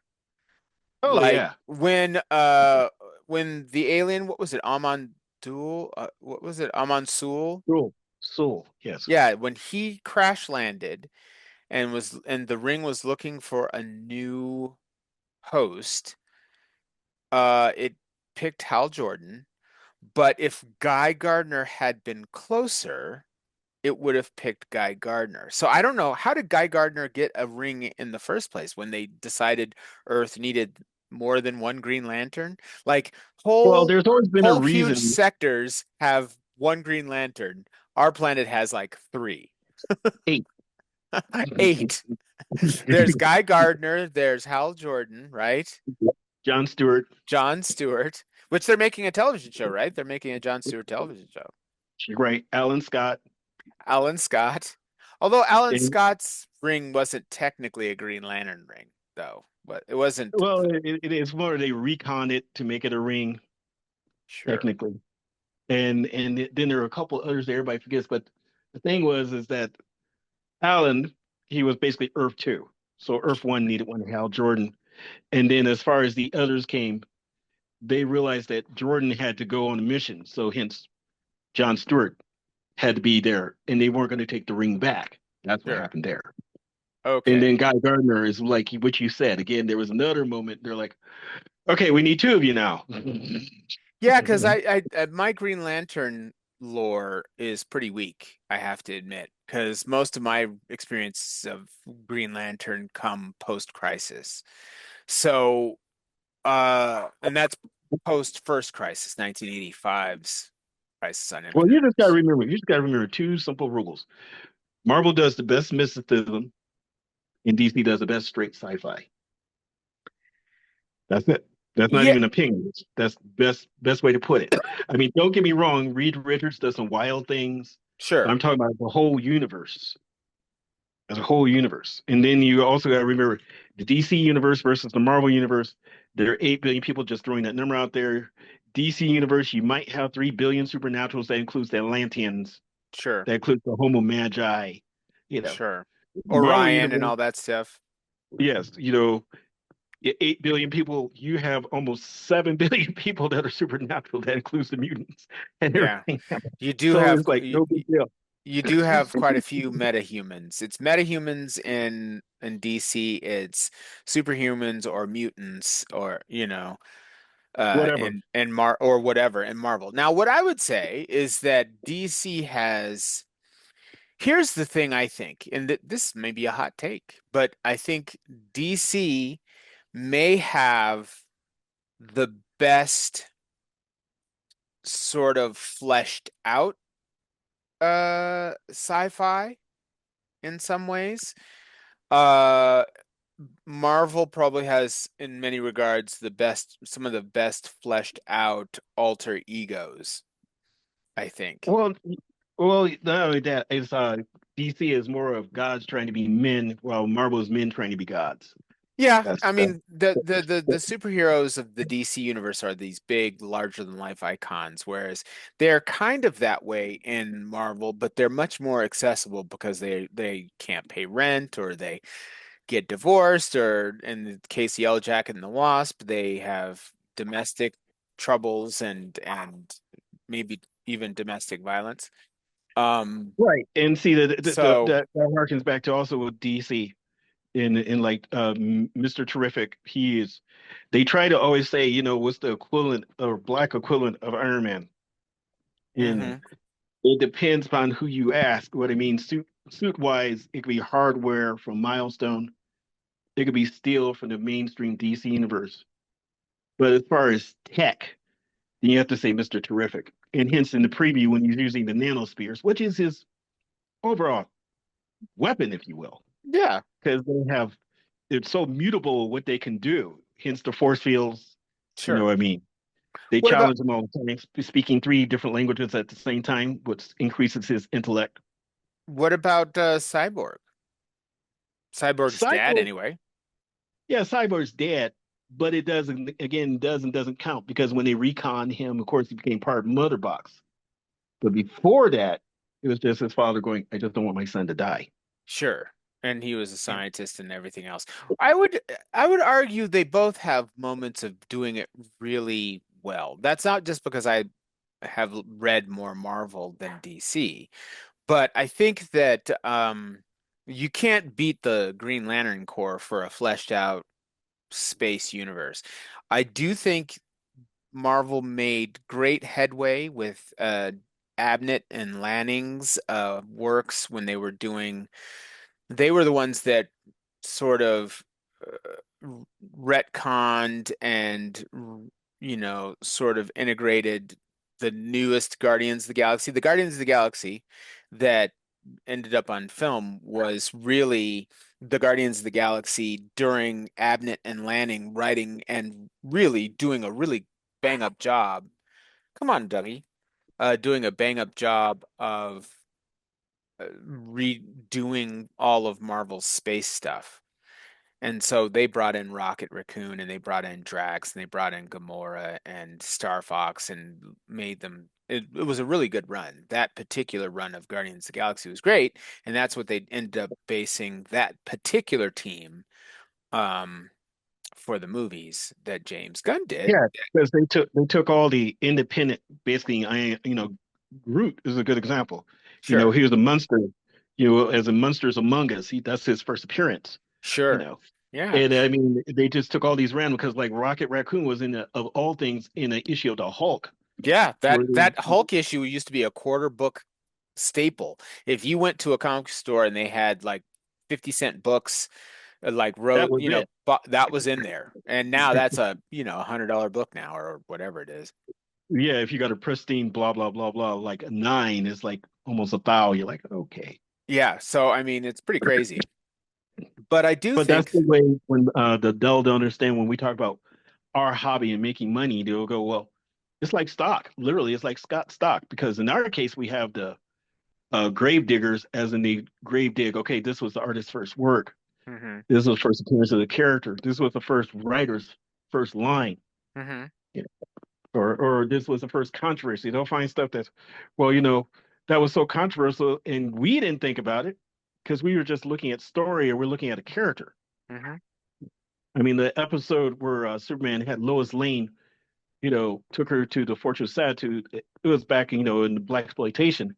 Oh Like yeah, when the alien, what was it? What was it? Amon Sul? Soul, Soul, yes. Yeah, when he crash landed and the ring was looking for a new host, it picked Hal Jordan, but if Guy Gardner had been closer, it would have picked Guy Gardner. So I don't know, how did Guy Gardner get a ring in the first place when they decided Earth needed more than one Green Lantern? Like Well, whole there's always been a whole huge reason. sectors have one Green Lantern. Our planet has like three, Eight. eight. There's Guy Gardner, there's Hal Jordan, right? John Stewart. John Stewart, which they're making a television show, right? They're making a John Stewart television show. Right. Alan Scott. Alan Scott. Although Alan And, Scott's ring wasn't technically a Green Lantern ring, though. But it wasn't well, it is more they recon it to make it a ring, sure. technically. And then there are a couple others that everybody forgets. But the thing was is that Alan, he was basically Earth 2. So Earth 1 needed one Hal Jordan. And then as far as the others came, they realized that Jordan had to go on a mission. So hence John Stewart had to be there, and they weren't going to take the ring back. That's what Sure. happened there. And Okay. then Guy Gardner is like what you said. Again, there was another moment. They're like, okay, we need two of you now. Yeah, because my Green Lantern lore is pretty weak, I have to admit, because most of my experiences of Green Lantern come post-Crisis. So, and that's post first Crisis, 1985's Crisis on Well, Infinite Earths. you just got to remember two simple rules. Marvel does the best mysticism, and DC does the best straight sci-fi. That's it. That's not Yeah, even opinions. That's best way to put it. I mean, don't get me wrong. Reed Richards does some wild things, but sure, I'm talking about the whole universe. As a whole universe, and then you also got to remember the DC universe versus the Marvel universe. There are 8 billion people just throwing that number out there. DC universe, you might have 3 billion supernaturals. That includes the Atlanteans. sure, That includes the Homo Magi. You know, sure. Marvel Orion and universe. all that stuff. Yes, 8 billion people. You have almost 7 billion people that are supernatural. That includes the mutants and Yeah, everything. you do So have it's like no big deal. you do have quite a few metahumans. It's metahumans in DC. It's superhumans or mutants or Whatever. in Mar or whatever in Marvel. Now, what I would say is that DC has. Here's the thing I think, and this may be a hot take, but I think DC may have the best sort of fleshed out sci-fi in some ways. Uh Marvel probably has in many regards some of the best fleshed out alter egos, I think. Well, well, not only that, it's DC is more of gods trying to be men, while Marvel is men trying to be gods. Yeah, That's I that. mean the superheroes of the DC universe are these big, larger than life icons, whereas they're kind of that way in Marvel, but they're much more accessible because they can't pay rent or they get divorced, or in the case of Yellow Jacket and the Wasp, they have domestic troubles and maybe even domestic violence. Um, Right. And see so that harkens back to also with DC in like Mr. Terrific. He is. They try to always say, what's the equivalent or black equivalent of Iron Man, and mhm, it depends upon who you ask. What I mean, suit wise, it could be hardware from Milestone. It could be steel from the mainstream DC universe. But as far as tech, then you have to say Mr. Terrific. And hence in the preview when he's using the nanospheres, which is his overall weapon, if you will, yeah, because it's so mutable what they can do. Hence the force fields. sure. I mean, they What about challenge him all the time, speaking three different languages at the same time, which increases his intellect. Cyborg? Cyborg's dad, Cyborg, anyway. yeah, Cyborg's dead, but it doesn't, again, doesn't count because when they recon him, of course, he became part of Mother Box. But before that, it was just his father going, I just don't want my son to die. Sure. And he was a Yeah. scientist and everything else. I would argue they both have moments of doing it really well. That's not just because I have read more Marvel than DC, but I think that you can't beat the Green Lantern Corps for a fleshed out space universe. I do think Marvel made great headway with Abnett and Lanning's works when they were the ones that sort of retconned and sort of integrated the newest Guardians of the Galaxy. The Guardians of the Galaxy that ended up on film was really the Guardians of the Galaxy during Abnett and Lanning writing and really doing a really bang up job. Come on, Dougie. Doing a bang up job of redoing all of Marvel's space stuff. And so they brought in Rocket Raccoon and they brought in Drax and they brought in Gamora and Star Fox and made them. It was a really good run. That particular run of Guardians of the Galaxy was great, and that's what they ended up basing that particular team um, for the movies that James Gunn did. Yeah, because they took all the independent, basically, Groot is a good example. Sure, He was a monster, as a Monsters Among Us. That's his first appearance, you sure, know. yeah. And I mean, they just took all these random because like Rocket Raccoon was of all things, in an issue of the Hulk, Yeah, that where that Hulk issue used to be a quarter book staple. If you went to a comic store and they had like 50-cent books, like that wrote, was it. that was in there. And now that's a, $100 book now or whatever it is. Yeah, if you got a pristine blah blah blah blah, like a nine is like almost a thou. You're like, okay. Yeah, so I mean, it's pretty crazy. But I do But that's think, the way when the Dell don't understand when we talk about our hobby and making money, they'll go, well, it's like stock. Literally, it's like Scott stock because in our case we have the grave diggers as in the grave dig. Okay, this was the artist's first work. hmm This was first appearance of the character. This was the first writer's first line. hmm You know, or this was the first controversy. They'll find stuff that's, well, that was so controversial, and we didn't think about it because we were just looking at story or we're looking at a character. hmm I mean, the episode where Superman had Lois Lane, took her to the Fortress of Solitude. It was back, in the black exploitation,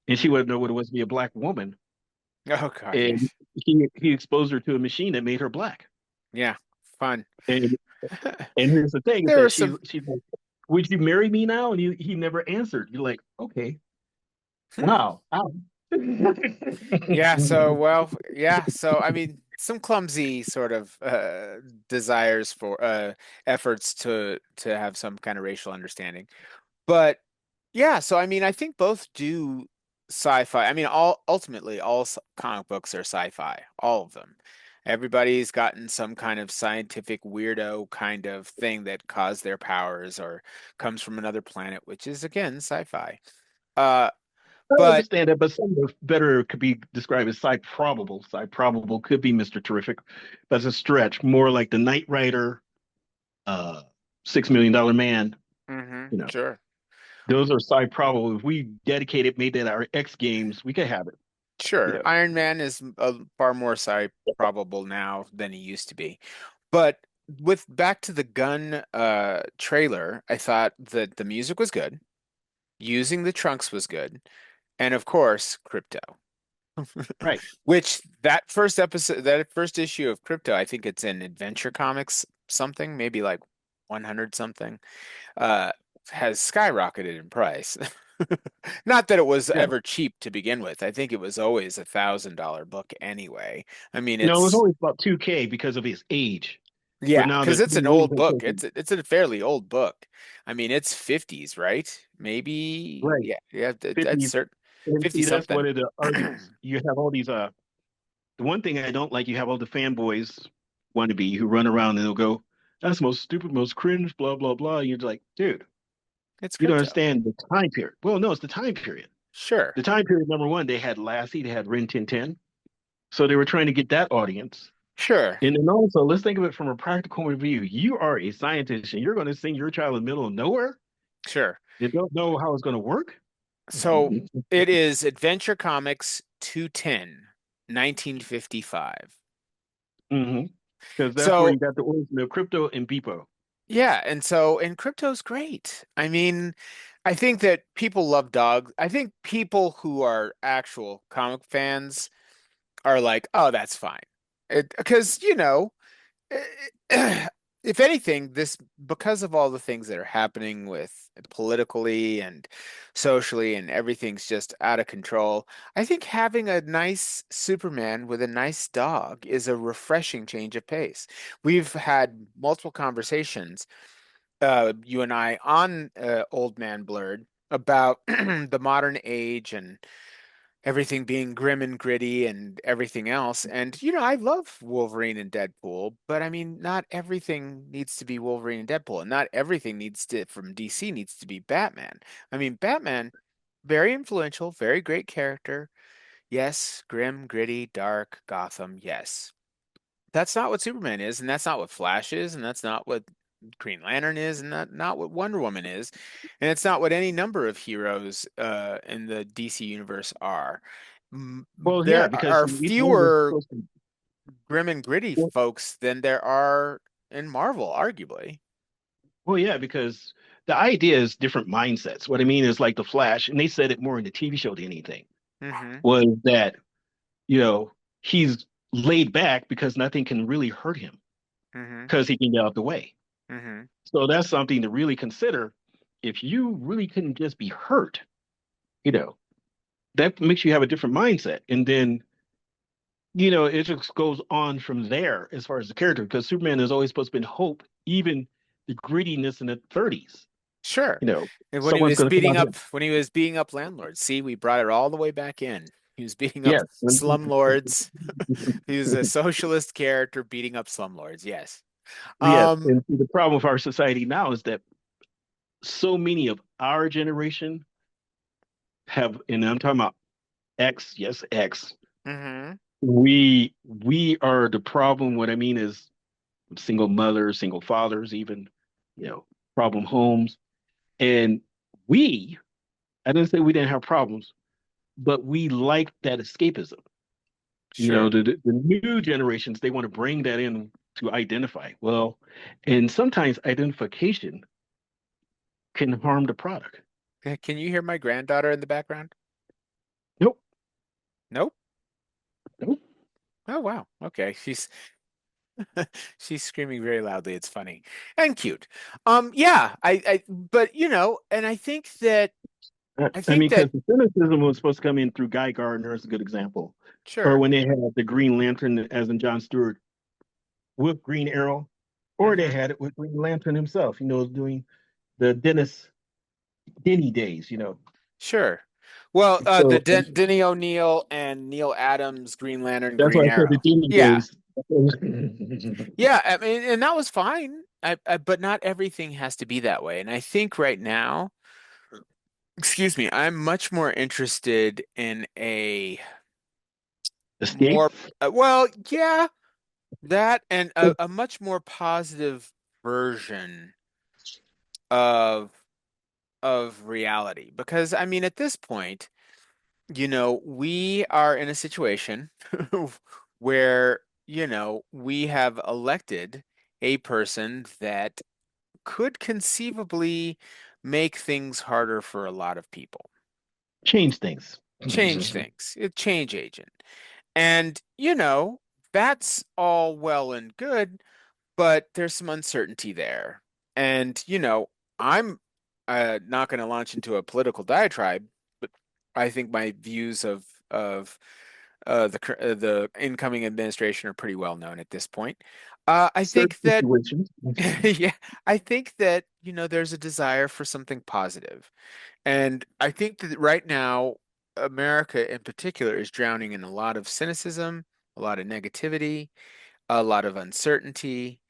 and she hmm wouldn't know what it was to be a black woman. Oh God, And yes. he exposed her to a machine that made her black. Yeah, fun. And and here's the thing is There were that some. she's like, "Would you marry me now?" And he never answered. You're like, okay, Hmm. wow, wow. Yeah, so I mean some clumsy sort of desires for efforts to have some kind of racial understanding. But yeah, so I mean I think both do sci-fi. I mean all ultimately all comic books are sci-fi, all of them. Everybody's gotten some kind of scientific weirdo kind of thing that caused their powers or comes from another planet, which is again sci-fi. Uh I but understand that, but some of better could be described as sci probable. Sci probable could be Mr. Terrific. That's a stretch. More like the Knight Rider, uh, $6 Million Man. You know, sure. those are sci probable. If we dedicated, made that our X Games, we could have it. You Sure, know, Iron Man is far more sci probable now than he used to be. But with back to the gun trailer, I thought that the music was good, using the trunks was good, and of course, crypto. right? Which that first episode, that first issue of Crypto, I think it's in Adventure Comics something, maybe like 100 something, uh, has skyrocketed in price. Not that it was Yeah. ever cheap to begin with. I think it was always $1,000 book anyway. I mean, No, it was it's always about 2K because of his age. But yeah, now because that it's new an rules old are book. taken, It's a fairly old book. I mean, it's 50s, right? Maybe right, yeah, that's 50s. certain And 50 see, that's one something. of the arguments. You have all these, the one thing I don't like, you have all the fanboys wannabe who run around and they'll go, that's the most stupid, most cringe, blah, blah, blah. And you're like, dude, It's you don't crypto. understand the time period. Well, no, it's the time period. Sure. The time period, number one, they had Lassie, they had Rin Tin Tin. So they were trying to get that audience. Sure. And then also, let's think of it from a practical point of view. You are a scientist and you're going to send your child in the middle of nowhere. Sure. They don't know how it's going to work. So it is Adventure Comics 210, 1955. Mm-hmm. Because that's where So you got the origin of crypto and Beepo. yeah, and crypto's great. I mean, I think that people love dogs. I think people who are actual comic fans are like, "Oh, that's fine." Because, if anything, this because of all the things that are happening with politically and socially and everything's just out of control, I think having a nice Superman with a nice dog is a refreshing change of pace. We've had multiple conversations, you and I, on Old Man Blurred about the modern age and everything being grim and gritty and everything else. And, I love Wolverine and Deadpool, but I mean, not everything needs to be Wolverine and Deadpool, and not everything from DC needs to be Batman. I mean, Batman, very influential, very great character. Yes, grim, gritty, dark, Gotham, yes. That's not what Superman is, and that's not what Flash is, and that's not what Green Lantern is, and not what Wonder Woman is, and it's not what any number of heroes in the DC universe are. Well, yeah, There because are each one was fewer supposed to. grim and gritty Well, folks than there are in Marvel, arguably. well, yeah, because the idea is different mindsets. What I mean is like the Flash, and they said it more in the TV show than anything, Mm-hmm. was that, you know, he's laid back because nothing can really hurt him Mm-hmm. because he can get out the way. Mm-hmm. So that's something to really consider. If you really couldn't just be hurt, you know, that makes you have a different mindset. And then, it just goes on from there as far as the character, because Superman is always supposed to be hope, even the grittiness in the 30s. Sure. You know, And someone's going to come out here. when he was beating up landlords, see, we brought it all the way back in. He was beating up Yes. slumlords. He was a socialist character beating up slumlords. Yes. Yes. Um, And the problem with our society now is that so many of our generation have, and I'm talking about X, yes, X. mhm. We are the problem. What I mean is single mothers, single fathers, even, problem homes. And we, I didn't say we didn't have problems, but we like that escapism. Sure. The new generations, they want to bring that in to identify. Well, and sometimes identification can harm the product. Can you hear my granddaughter in the background? Nope, Nope. nope. Oh wow. Okay. She's screaming very loudly. It's funny and cute. Yeah, but and I I think mean, that because the cynicism was supposed to come in through Guy Gardner as a good example, or sure. when they had the Green Lantern, as in John Stewart, with Green Arrow, or they Hmm. had it with Green Lantern himself, doing the Denny days, Sure. Well, the So Denny O'Neil and Neil Adams Green Lantern, that's Green why I said the Arrow. Denny Yeah. days. Yeah, I mean, and that was fine. But not everything has to be that way. And I think right now, excuse me, I'm much more interested in a Escape. more, well, yeah, that and a much more positive version of reality. Because I mean, at this point, we are in a situation where, we have elected a person that could conceivably make things harder for a lot of people. Change things. Change things. A change agent. And, that's all well and good, but there's some uncertainty there. And, I'm not going to launch into a political diatribe, but I think my views of the incoming administration are pretty well known at this point. I Certain think that situations. yeah, I think that, there's a desire for something positive. And I think that right now, America in particular is drowning in a lot of cynicism, a lot of negativity, a lot of uncertainty.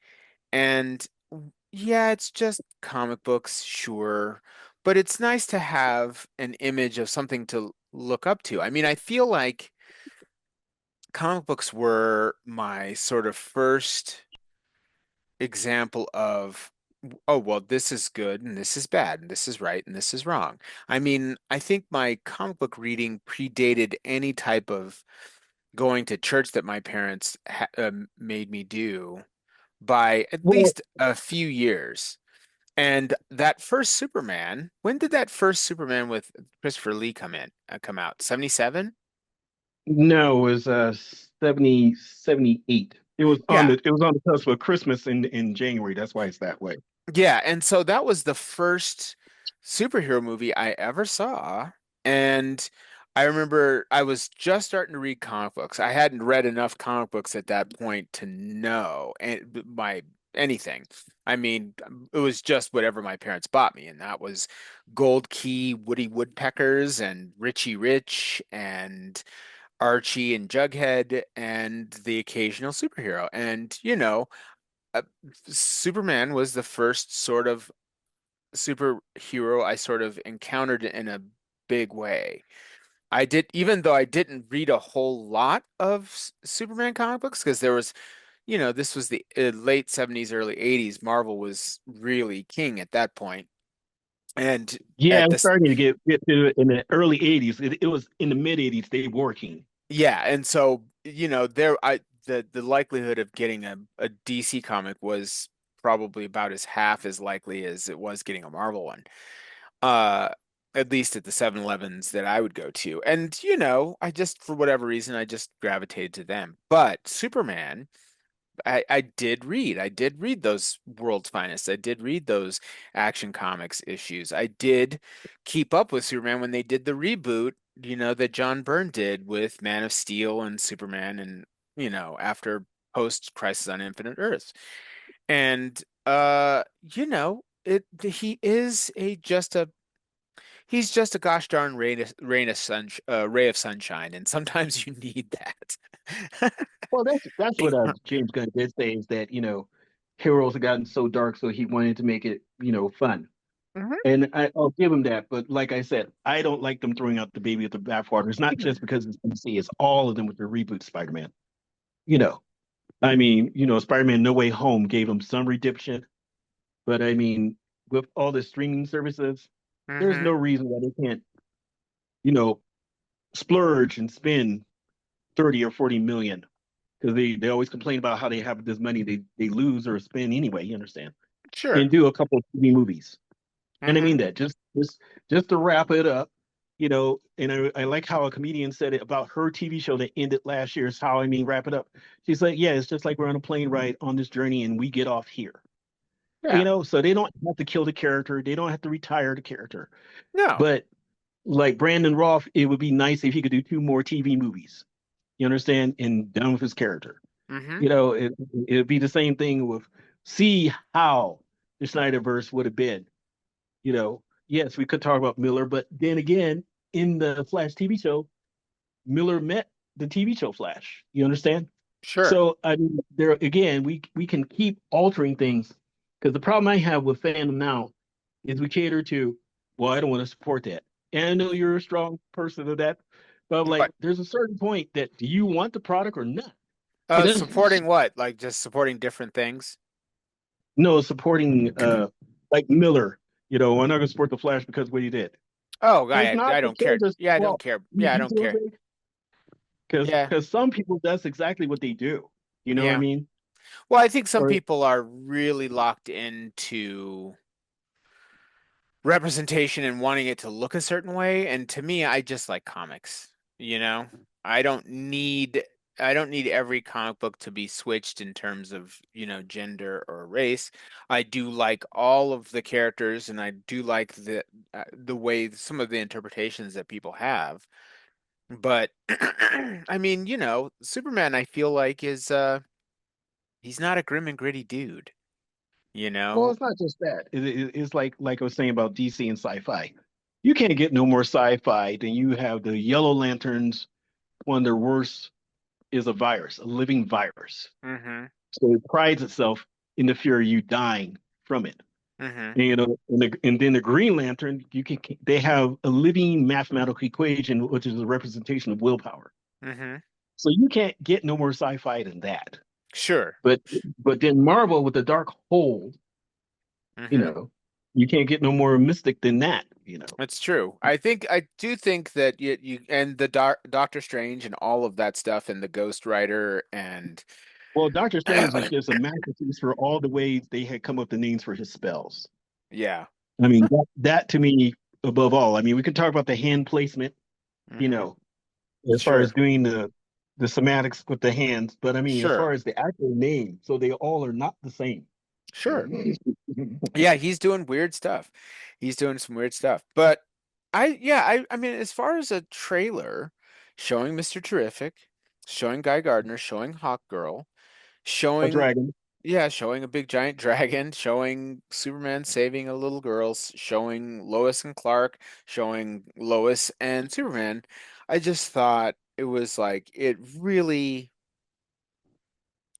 And yeah, it's just comic books, sure. But it's nice to have an image of something to look up to. I mean, I feel like comic books were my sort of first example of, oh, well, this is good and this is bad and this is right and this is wrong. I mean, I think my comic book reading predated any type of going to church that my parents made me do by at Well, least a few years. And that first Superman, when did that first Superman with Christopher Lee come out? 77? no, it was 70, 78. Yeah. it was on the cusp of Christmas in January. That's why it's that way. Yeah, and so that was the first superhero movie I ever saw. And I remember I was just starting to read comic books. I hadn't read enough comic books at that point to know my anything. I mean, it was just whatever my parents bought me, and that was Gold Key, Woody Woodpeckers, and Richie Rich, and Archie and Jughead, and the occasional superhero. And uh, Superman was the first sort of superhero I sort of encountered in a big way. I did, even though I didn't read a whole lot of Superman comic books, because there was, this was the late 70s, early 80s. Marvel was really king at that point. And Yeah, at it was this, starting to get to it in the early '80s. It was in the mid '80s they were working. yeah, and so, the likelihood of getting a DC comic was probably about as half as likely as it was getting a Marvel one. uh at least at the 7-Elevens that I would go to. And I just, for whatever reason, I just gravitated to them. But Superman, I did read those World's Finest. I did read those Action Comics issues. I did keep up with Superman when they did the reboot, that John Byrne did with Man of Steel and Superman, and after post Crisis on Infinite Earths. And he is a just a he's just a gosh darn ray of sunshine, and sometimes you need that. Well, that's what James Gunn did say is that heroes have gotten so dark, so he wanted to make it fun. Mhm. And I'll give him that. But like I said, I don't like them throwing out the baby with the bathwater. It's not just because it's DC, it's all of them with the reboot Spider-Man. You know, I mean, Spider-Man No Way Home gave him some redemption, but I mean, with all the streaming services, there's no Mhm. reason why they can't, you know, splurge and spend 30 or 40 million because they always complain about how they have this money they lose or spend anyway, you understand? And Sure. do a couple of TV movies. And I mean Mhm. that just to wrap it up, and I like how a comedian said it about her TV show that ended last year is how I mean wrap it up. She's like, yeah, it's just like we're on a plane ride on this journey and we get off here. Yeah. So they don't have to kill the character, they don't have to retire the character. No. But like Brandon Roth, it would be nice if he could do two more TV movies. You understand? And done with his character. Mhm. It'd be the same thing with see how the Snyderverse would have been. Yes, we could talk about Miller, but then again, in the Flash TV show, Miller met the TV show Flash. You understand? Sure. So I mean, there again, we can keep altering things because the problem I have with fandom now is we cater to, well, I don't want to support that. And I know you're a strong person of that, but I'm like, What? there's a certain point that do you want the product or not? It doesn't Supporting what? Like just supporting different things? no supporting like Miller. I'm not gonna support the Flash because of what he did. Oh, And it's not I the don't care. character's Yeah, I don't fault. care. You, Yeah, I you don't see what I'm care. saying? Because Yeah. some people that's exactly what they do. You know what I Yeah. mean? Well, I think some Or people are really locked into representation and wanting it to look a certain way. And to me, I just like comics, you know? I don't need I don't need every comic book to be switched in terms of, gender or race. I do like all of the characters, and I do like the way some of the interpretations that people have. But I mean, Superman I feel like is he's not a grim and gritty dude, you well, know? it's not just that. It's like I was saying about DC and sci-fi. You can't get no more sci-fi than you have the Yellow Lanterns. One of their worst is a virus, a living virus. Mm-hmm. So it prides itself in the fear of you dying from it. Mm-hmm. And, and then the Green Lantern, they have a living mathematical equation, which is a representation of willpower. Mm-hmm. So you can't get no more sci-fi than that. Sure. But but then Marvel with the Dark Hold, you Mm-hmm. know, you can't get no more mystic than that. That's true. I do think that you and the Doctor Strange and all of that stuff and the Ghost Rider and Well, Doctor Strange is just a masterpiece for all the ways they had come up with the names for his spells. yeah. I mean, that to me, above all, I mean, we can talk about the hand placement, you Mm-hmm. know, as far as Sure. doing the semantics with the hands, but I mean, as far Sure. as the actual name, so they all are not the same. Sure. Yeah, he's doing weird stuff. He's doing some weird stuff. But I mean, as far as a trailer showing Mr. Terrific, showing Guy Gardner, showing Hawk Girl, A showing dragon. yeah, showing a big giant dragon, showing Superman saving a little girl, showing Lois and Clark, showing Lois and Superman. I just thought it was like it really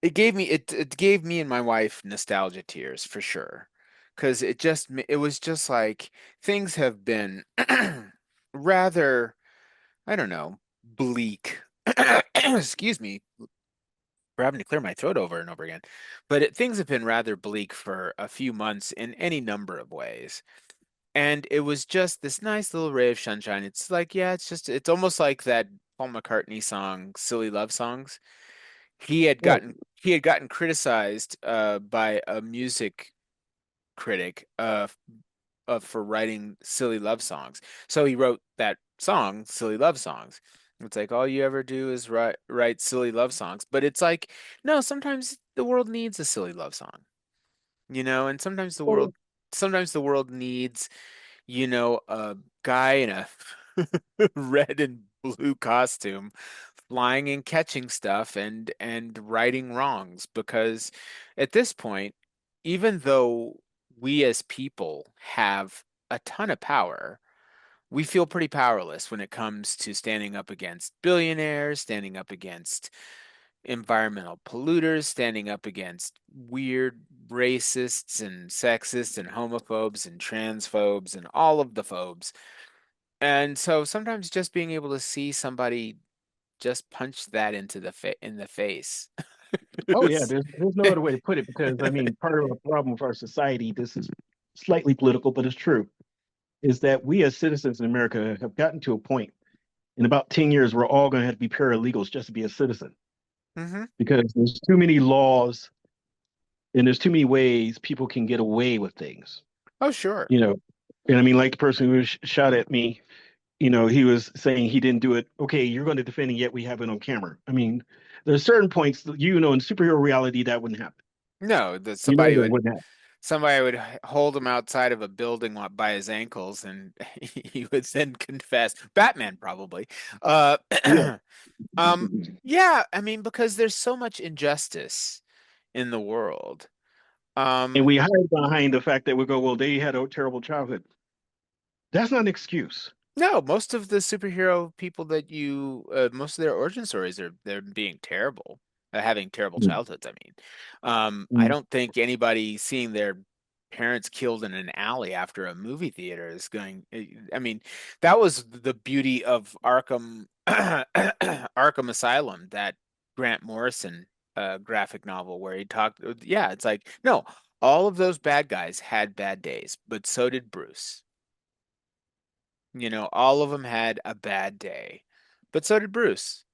it gave me and my wife nostalgia tears for sure. 'Cause it was just like things have been rather, I don't know, bleak. Excuse me, for having to clear my throat over and over again. But things have been rather bleak for a few months in any number of ways. And it was just this nice little ray of sunshine. It's like, yeah, it's almost like that Paul McCartney song, Silly Love Songs. Right. He had gotten criticized by a music critic for writing silly love songs. So he wrote that song, Silly Love Songs. It's like all you ever do is write silly love songs. But it's like, no, sometimes the world needs a silly love song, and Well, sometimes the world needs, a guy in a red and blue costume flying and catching stuff and righting wrongs because at this point, even though we as people have a ton of power, we feel pretty powerless when it comes to standing up against billionaires, standing up against environmental polluters, standing up against weird racists and sexists and homophobes and transphobes and all of the phobes. And so sometimes just being able to see somebody just punch that into in the face. oh yeah, there's no other way to put it because I mean, part of the problem with our society, this is slightly political, but it's true, is that we as citizens in America have gotten to a point in about 10 years we're all going to have to be paralegals just to be a citizen Hmm. because there's too many laws and there's too many ways people can get away with things, Oh, sure. you know. And I mean, like the person who shot at me, he was saying he didn't do it. Okay, you're going to defend it, yet we have it on camera. I mean, there's certain points, in superhero reality that wouldn't happen. No, that That wouldn't happen. somebody would hold him outside of a building by his ankles, and he would then confess. Batman probably. Uh, Yeah. um, yeah, I mean, because there's so much injustice in the world. And Um, we hide behind the fact that we go, well, they had a terrible childhood. That's not an excuse. no, most of the superhero people most of their origin stories are they're being terrible, having terrible Mm. childhoods. I mean, I Mm. don't think anybody seeing their parents killed in an alley after a movie theater is going. I mean, that was the beauty of Arkham, Arkham Asylum, that Grant Morrison graphic novel where he talked. Yeah, it's like no, all of those bad guys had bad days, but so did Bruce. All of them had a bad day, but so did Bruce.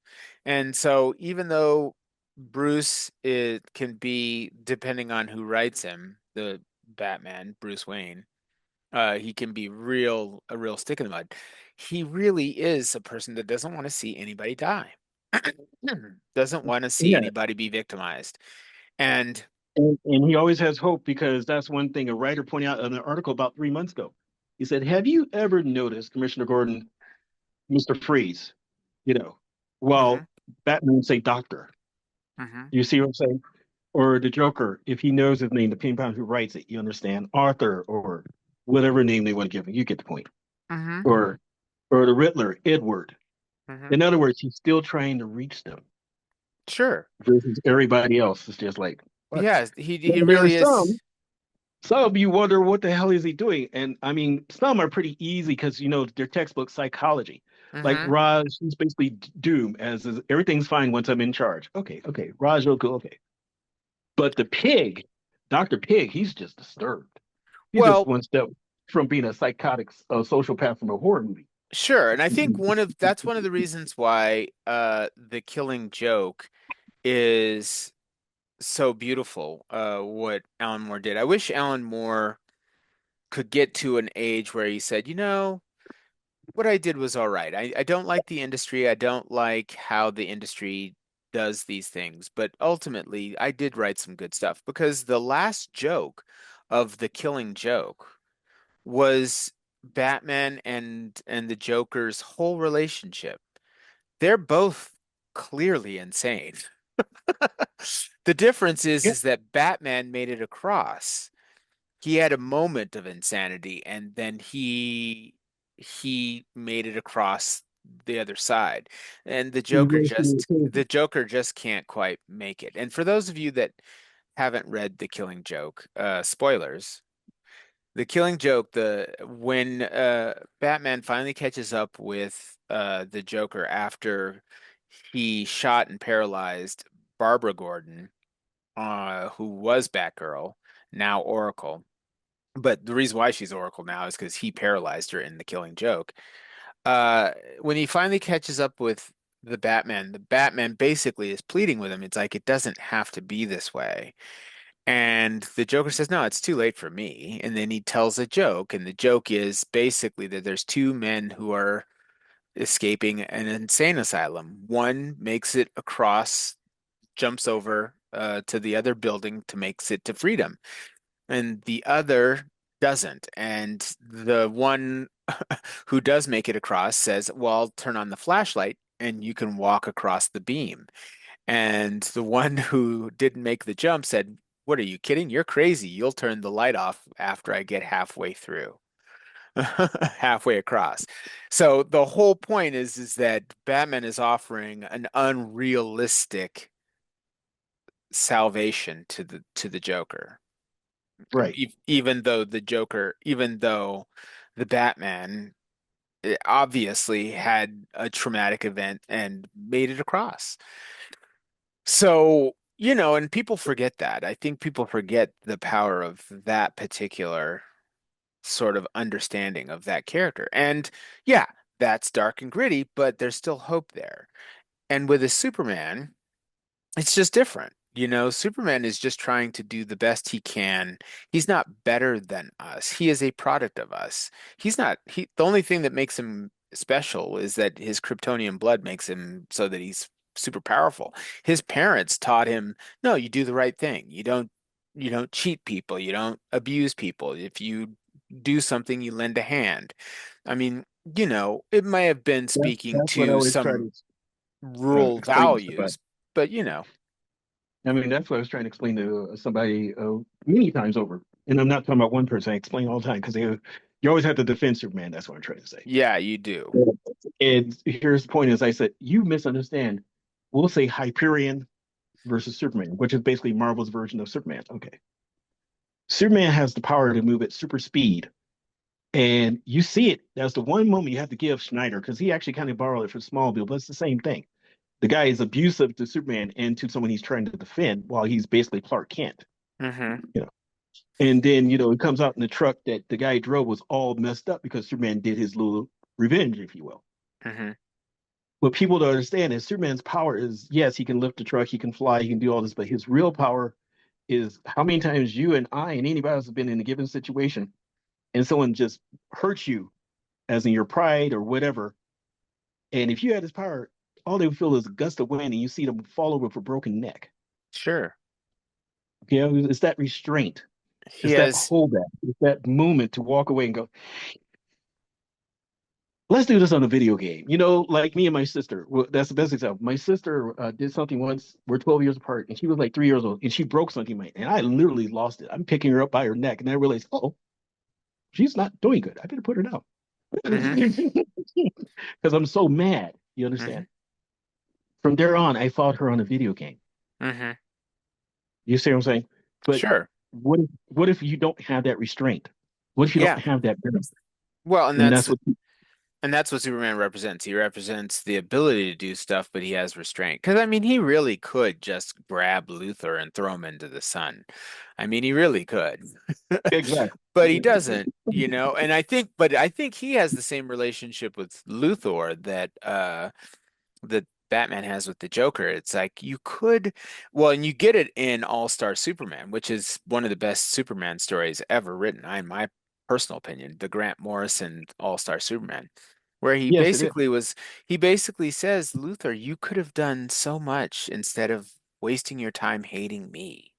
And so even though Bruce it can be, depending on who writes him, the Batman, Bruce Wayne, he can be a real stick in the mud. He really is a person that doesn't want to see anybody die. Doesn't want to see Yeah. anybody be victimized. And And he always has hope because that's one thing a writer pointed out in an article about 3 months ago. He said, have you ever noticed, Commissioner Gordon, Mr. Freeze, you know, mhm, well, Batman would say doctor. mhm, You see what I'm saying? Or the Joker, if he knows his name, depending upon who writes it, you understand, Arthur or whatever name they want to give him, you get the point. mhm, Or or the Riddler, Edward. mhm. In other words, he's still trying to reach them Sure. versus everybody else is just like, what? Yes, Now, he there are really is. some of you wonder what the hell is he doing? And I mean, some are pretty easy because they're textbook psychology. Like Mhm. Raj, he's basically Doom, as is, everything's fine once I'm in charge. Okay, okay, Raj, okay, okay. But the pig, Dr. Pig, he's just disturbed. He's just Well, one step from being a psychotic sociopath from a horror movie. sure, and I think that's one of the reasons why the Killing Joke is so beautiful, what Alan Moore did. I wish Alan Moore could get to an age where he said, what I did was all right. I don't like the industry. I don't like how the industry does these things, but ultimately I did write some good stuff because the last joke of the Killing Joke was Batman and the Joker's whole relationship. They're both clearly insane. The difference Yeah. is that Batman made it across. He had a moment of insanity and then he made it across the other side. And the Joker just can't quite make it. And for those of you that haven't read The Killing Joke, spoilers. The Killing Joke, the when Batman finally catches up with the Joker after he shot and paralyzed Barbara Gordon, who was Batgirl, now Oracle. But the reason why she's Oracle now is because he paralyzed her in The Killing Joke. Uh, when he finally catches up with the Batman basically is pleading with him. It's like it doesn't have to be this way. And the Joker says, no, it's too late for me. And then he tells a joke. And the joke is basically that there's two men who are escaping an insane asylum. One makes it across, jumps over to the other building to makes it to freedom. And the other doesn't. And the one who does make it across says, well, I'll turn on the flashlight and you can walk across the beam. And the one who didn't make the jump said, what are you kidding? You're crazy. You'll turn the light off after I get halfway through, halfway across. So the whole point is that Batman is offering an unrealistic salvation to the Joker. Right. Even though the Joker, even though the Batman obviously had a traumatic event and made it across. So, and people forget that. I think people forget the power of that particular sort of understanding of that character. And yeah, that's dark and gritty, but there's still hope there. And with a Superman, it's just different. Superman is just trying to do the best he can. He's not better than us. He is a product of us. The only thing that makes him special is that his Kryptonian blood makes him so that he's super powerful. His parents taught him, no, you do the right thing. You don't cheat people. You don't abuse people. If you do something, you lend a hand. I mean, it may have been speaking That's what I to always try some to rural explain to somebody. values, but I mean, that's what I was trying to explain to somebody many times over. And I'm not talking about one person. I explain all the time because you always have to defend Superman. That's what I'm trying to say. yeah, you do. And here's the point: is I said you misunderstand. We'll say Hyperion versus Superman, which is basically Marvel's version of Superman. Okay, Superman has the power to move at super speed, and you see it. That's the one moment you have to give Schneider because he actually kind of borrowed it from Smallville, but it's the same thing. The guy is abusive to Superman and to someone he's trying to defend while he's basically Clark Kent. Hmm. You know, and then it comes out in the truck that the guy drove was all messed up because Superman did his little revenge, if you will. Hmm. What people don't understand is Superman's power is yes, he can lift the truck, he can fly, he can do all this, but his real power is how many times you and I and anybody else have been in a given situation and someone just hurts you, as in your pride or whatever. And if you had his power, all they would feel is a gust of wind and you see them fall over with a broken neck. Sure. It's that restraint. He It's that has, holdback. It's that moment to walk away and go, let's do this on a video game. Like me and my sister. Well, that's the best example. My sister did something once. We're 12 years apart, and she was like 3 years old, and she broke something, and I literally lost it. I'm picking her up by her neck, and I realized, oh, she's not doing good. I better put her down hmm because I'm so mad. You hmm understand? From there on, I fought her on a video game. hmm You see what I'm saying? But Sure. what if you don't have that restraint? What if you don't Yeah. have that balance? Well, and And that's that's what. and that's what Superman represents. He represents the ability to do stuff, but he has restraint. Because I mean, he really could just grab Luthor and throw him into the sun. I mean, he really could. Exactly. But he doesn't, and I think he has the same relationship with Luthor that Batman has with the Joker. It's like you could, well, and you get it in All-Star Superman, which is one of the best Superman stories ever written, in my personal opinion, the Grant Morrison All-Star Superman, where Yes, it is. he basically says, Luther, you could have done so much instead of wasting your time hating me.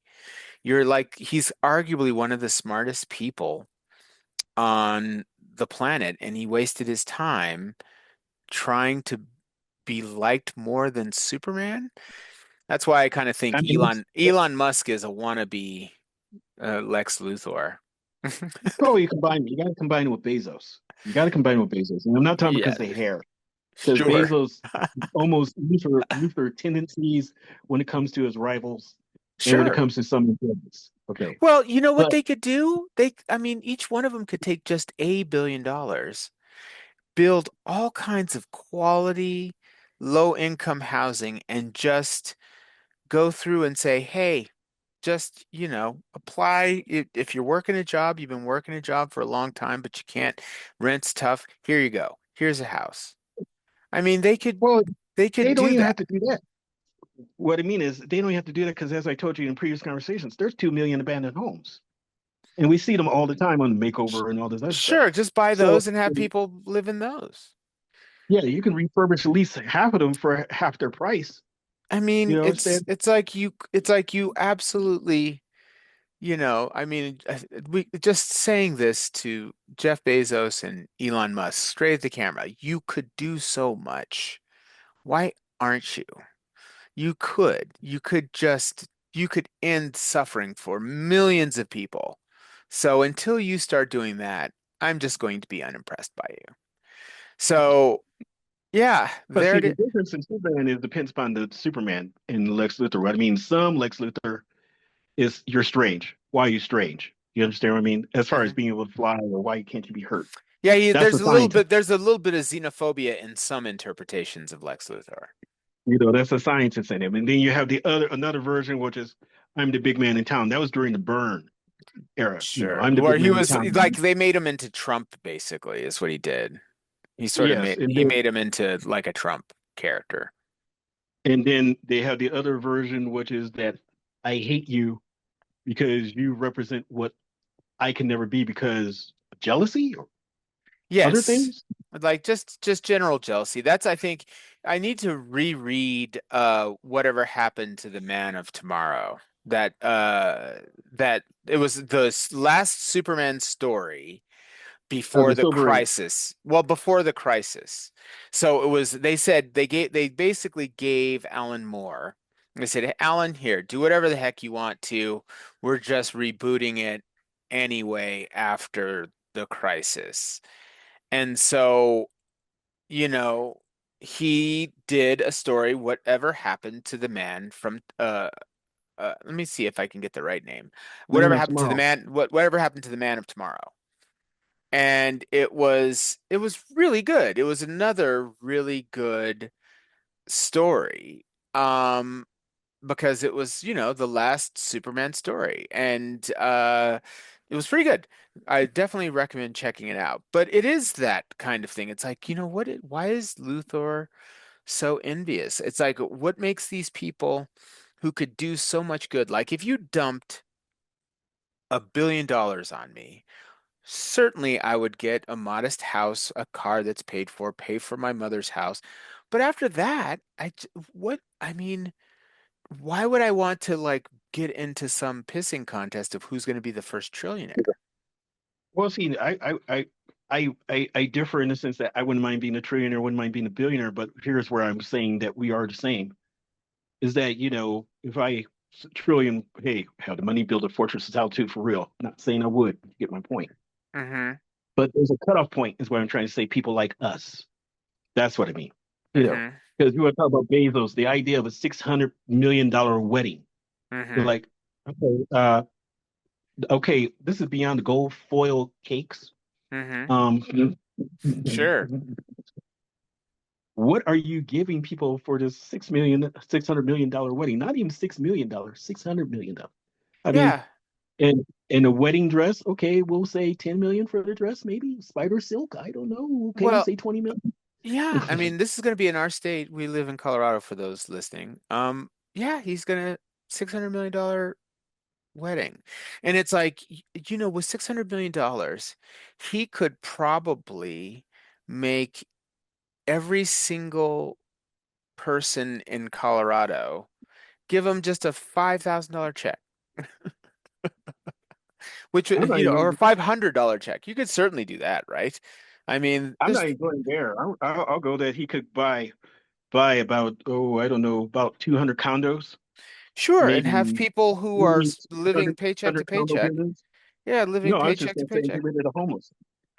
You're like, he's arguably one of the smartest people on the planet, and he wasted his time trying to be liked more than Superman. That's why I kind of I think mean, Elon Musk is a wannabe Lex Luthor. well, you got to combine it with Bezos. You got to combine it with Bezos. And I'm not talking Yeah, because they hair, because sure. Bezos almost Luther tendencies when it comes to his rivals and when it Sure. comes to some importance. Okay. Well, you know what But they could do? I mean, each one of them could take just $1 billion, build all kinds of quality, low income housing, and just go through and say, hey, just, apply. If you're working a job, you've been working a job for a long time, but you can't, rent's tough. Here you go. Here's a house. I mean, well, they they could don't do even have that. to do that. What I mean is they don't have to do that because, as I told you in previous conversations, there's 2 million abandoned homes, and we see them all the time on Sh- Makeover and all this other stuff. Sure, just buy So those and have people live in those. yeah, you can refurbish at least half of them for half their price. I You mean, know what I'm saying? it's like you absolutely, I mean, we just saying this to Jeff Bezos and Elon Musk straight at the camera. You could do so much. Why aren't you? You could end suffering for millions of people. So until you start doing that, I'm just going to be unimpressed by you. So yeah, But there see, it the is. difference in Superman is depends upon the Superman and Lex Luthor. Right? I mean, some Lex Luthor is you're strange. Why are you strange? You understand what I mean? As far as Mhm. being able to fly or why can't you be hurt? Yeah, That's the scientist. there's a little bit of xenophobia in some interpretations of Lex Luthor. That's a scientist in him. And then you have the other another version, which is I'm the big man in town. That was during the Burn era. Sure. I'm the Where big he man in was like town. they made him into Trump basically is what he did. Yes, and He then made him into like a Trump character. they have the other version, which is that I hate you because you represent what I can never be because of jealousy or other Yes. things. Like just general jealousy. That's I think I need to reread whatever happened to the Man of Tomorrow. That it was the last Superman story before The the Silver Age. crisis. Well, before the crisis. So it was they said they basically gave Alan Moore. They said, Alan, here, do whatever the heck you want to. We're just rebooting it anyway after the crisis. And so, you know, he did a story, Whatever Happened to the Man from let me see if I can get the right name. Man Whatever of happened to the Tomorrow. man, whatever happened to the Man of Tomorrow. And it was really good. It was another really good story. Um because it was, the last Superman story. And it was pretty good. I definitely recommend checking it out. But it is that kind of thing. It's like, why is Luthor so envious? It's like, what makes these people who could do so much good? Like, if you dumped $1 billion on me, certainly I would get a modest house, a car that's paid for, pay for my mother's house. But after that, I mean, why would I want to like get into some pissing contest of who's going to be the first trillionaire? Well, see, I differ in the sense that I wouldn't mind being a trillionaire, wouldn't mind being a billionaire, but here's where I'm saying that we are the same. Is that, if I trillion, hey, have the money build a fortress of altitude for real. Not saying I would, you get my point. Mm-hmm. But there's a cutoff point, is what I'm trying to say. People like us. That's what I mean. You know, Mm-hmm. because you want to talk about Bezos, the idea of a $600 million wedding. You're Mm-hmm. like, okay, this is beyond the gold foil cakes. Mm-hmm. Um, Sure. what are you giving people for this $600 million wedding? Not even $6 million, $600 million. I mean, Yeah. and a wedding dress, okay, we'll say 10 million for the dress, maybe spider silk. I don't know. Okay, Well, say 20 million. yeah. I mean, this is going to be in our state. We live in Colorado for those listening. Yeah, he's gonna $600 million wedding. And it's like, with $600 million, he could probably make every single person in Colorado, give them just a $5,000 check, which I'm not or a even $500 check. You could certainly do that, right? I mean, I'm there's not even going there. I'll go that he could buy about, oh, I don't know, about 200 condos, sure, and have maybe people who are maybe living 100 paycheck to condo paycheck. buildings. Yeah, living No, I was just paycheck to gonna say get paycheck. rid of the homeless.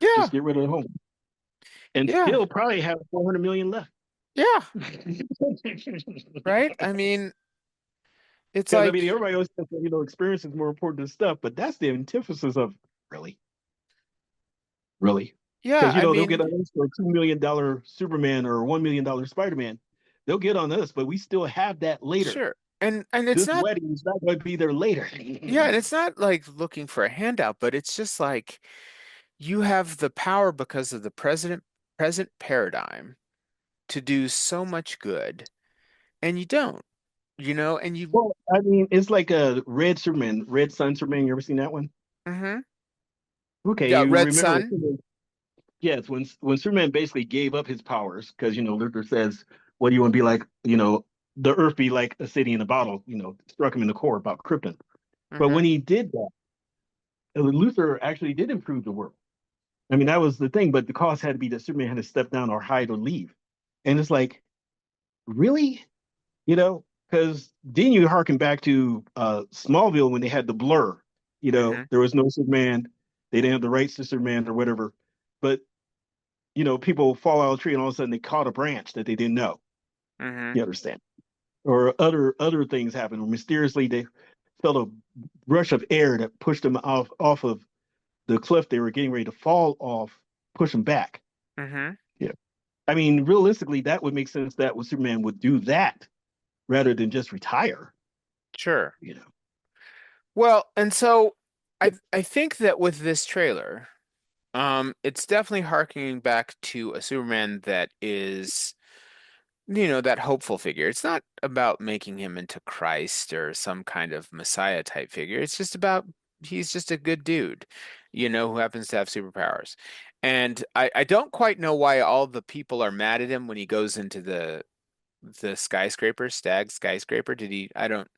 Yeah, Just get rid of the homeless. And yeah, still probably have 400 million left. yeah, Because right? I mean, it's I mean like, everybody always says that, experience is more important than stuff, but that's the antithesis of really, really. yeah, Because I they'll get mean, on us for a $2 million Superman or $1 million Spider-Man. They'll get on us, but we still have that later. sure. And it's This not, wedding is not going to be there later. yeah, and it's not like looking for a handout, but it's just like you have the power because of the present paradigm to do so much good, and you don't, and you, Well, I mean, it's like a Red Superman, Red Sun Superman. You ever seen that one? hmm Okay, yeah, you Red remember? Sun. Yes, when Superman basically gave up his powers, because Luther says, "What do you want to be like?" The Earth be like a city in a bottle. Struck him in the core about Krypton. But hmm when he did that, Luther actually did improve the world. I mean, that was the thing, but the cost had to be that Superman had to step down or hide or leave. And it's like, really? Because then you harken back to Smallville when they had the blur. hmm There was no Superman. They didn't have the rights to Superman or whatever. But, people fall out of a tree and all of a sudden they caught a branch that they didn't know. hmm You understand? Or other things happen, or mysteriously they felt a rush of air that pushed them off of the cliff they were getting ready to fall off, push them back. hmm Yeah. I mean, realistically, that would make sense that Superman would do that rather than just retire. Sure. You know. Well, and so I think that with this trailer, it's definitely harkening back to a Superman that is, that hopeful figure. It's not about making him into Christ or some kind of Messiah type figure. It's just about he's just a good dude, who happens to have superpowers. And I don't quite know why all the people are mad at him when he goes into the skyscraper, Stag skyscraper. Did he? I don't,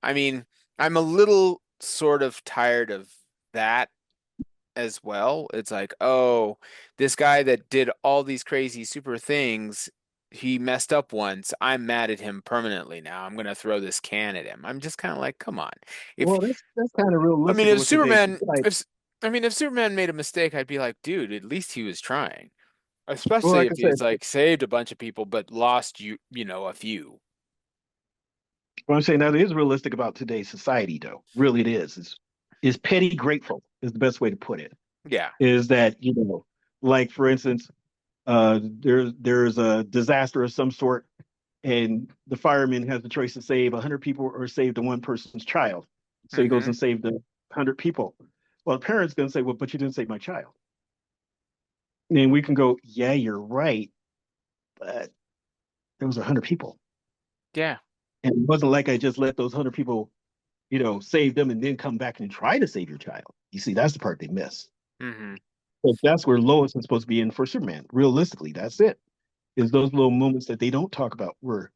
I mean, I'm a little sort of tired of that as well. It's like, oh, this guy that did all these crazy super things, he messed up once. I'm mad at him permanently now. I'm gonna throw this can at him. I'm just kind of like, come on. If Well, that's kind of I mean, realistic if with today's Superman, society. if Superman made a mistake, I'd be like, dude, at least he was trying. Well, Especially like if I he's said, like saved a bunch of people but lost a few. what I'm saying that is realistic about today's society, though. Really, it is. Is petty grateful is the best way to put it. Yeah. Is that like for instance, there's a disaster of some sort, and the fireman has the choice to save 100 people or save the one person's child. So he goes hmm and saves the 100 people. Well, the parent's going to say, "Well, but you didn't save my child." And we can go, "Yeah, you're right, but there was 100 people, Yeah. and it wasn't like I just let those 100 people, save them and then come back and try to save your child." You see, that's the part they miss. hmm But that's where Lois is supposed to be in for Superman. Realistically, that's it. Is those little moments that they don't talk about where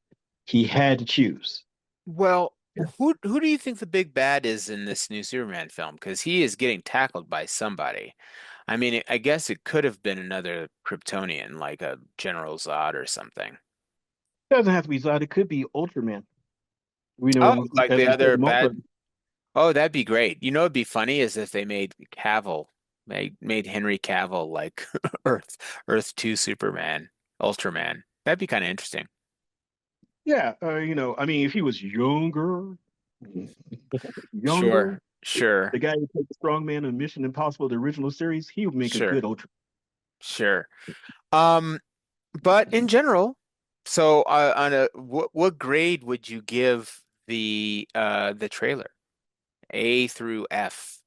he had to choose. Well, who do you think the big bad is in this new Superman film? Because he is getting tackled by somebody. I mean, I guess it could have been another Kryptonian, like a General Zod or something. It doesn't have to be Zod. It could be Ultraman. We Oh, know, like as the we said, other the bad. multiverse. Oh, that'd be great. You know, it'd be funny is if they made Cavill, made Henry Cavill like Earth, Earth 2 Superman, Ultraman. That'd be kind of interesting. Yeah, I mean, if he was younger, Sure, sure, the guy who played the strongman in Mission Impossible, the original series, he would make a sure, good Ultra. sure. Um, but in general, so on a what grade would you give the trailer? A through F.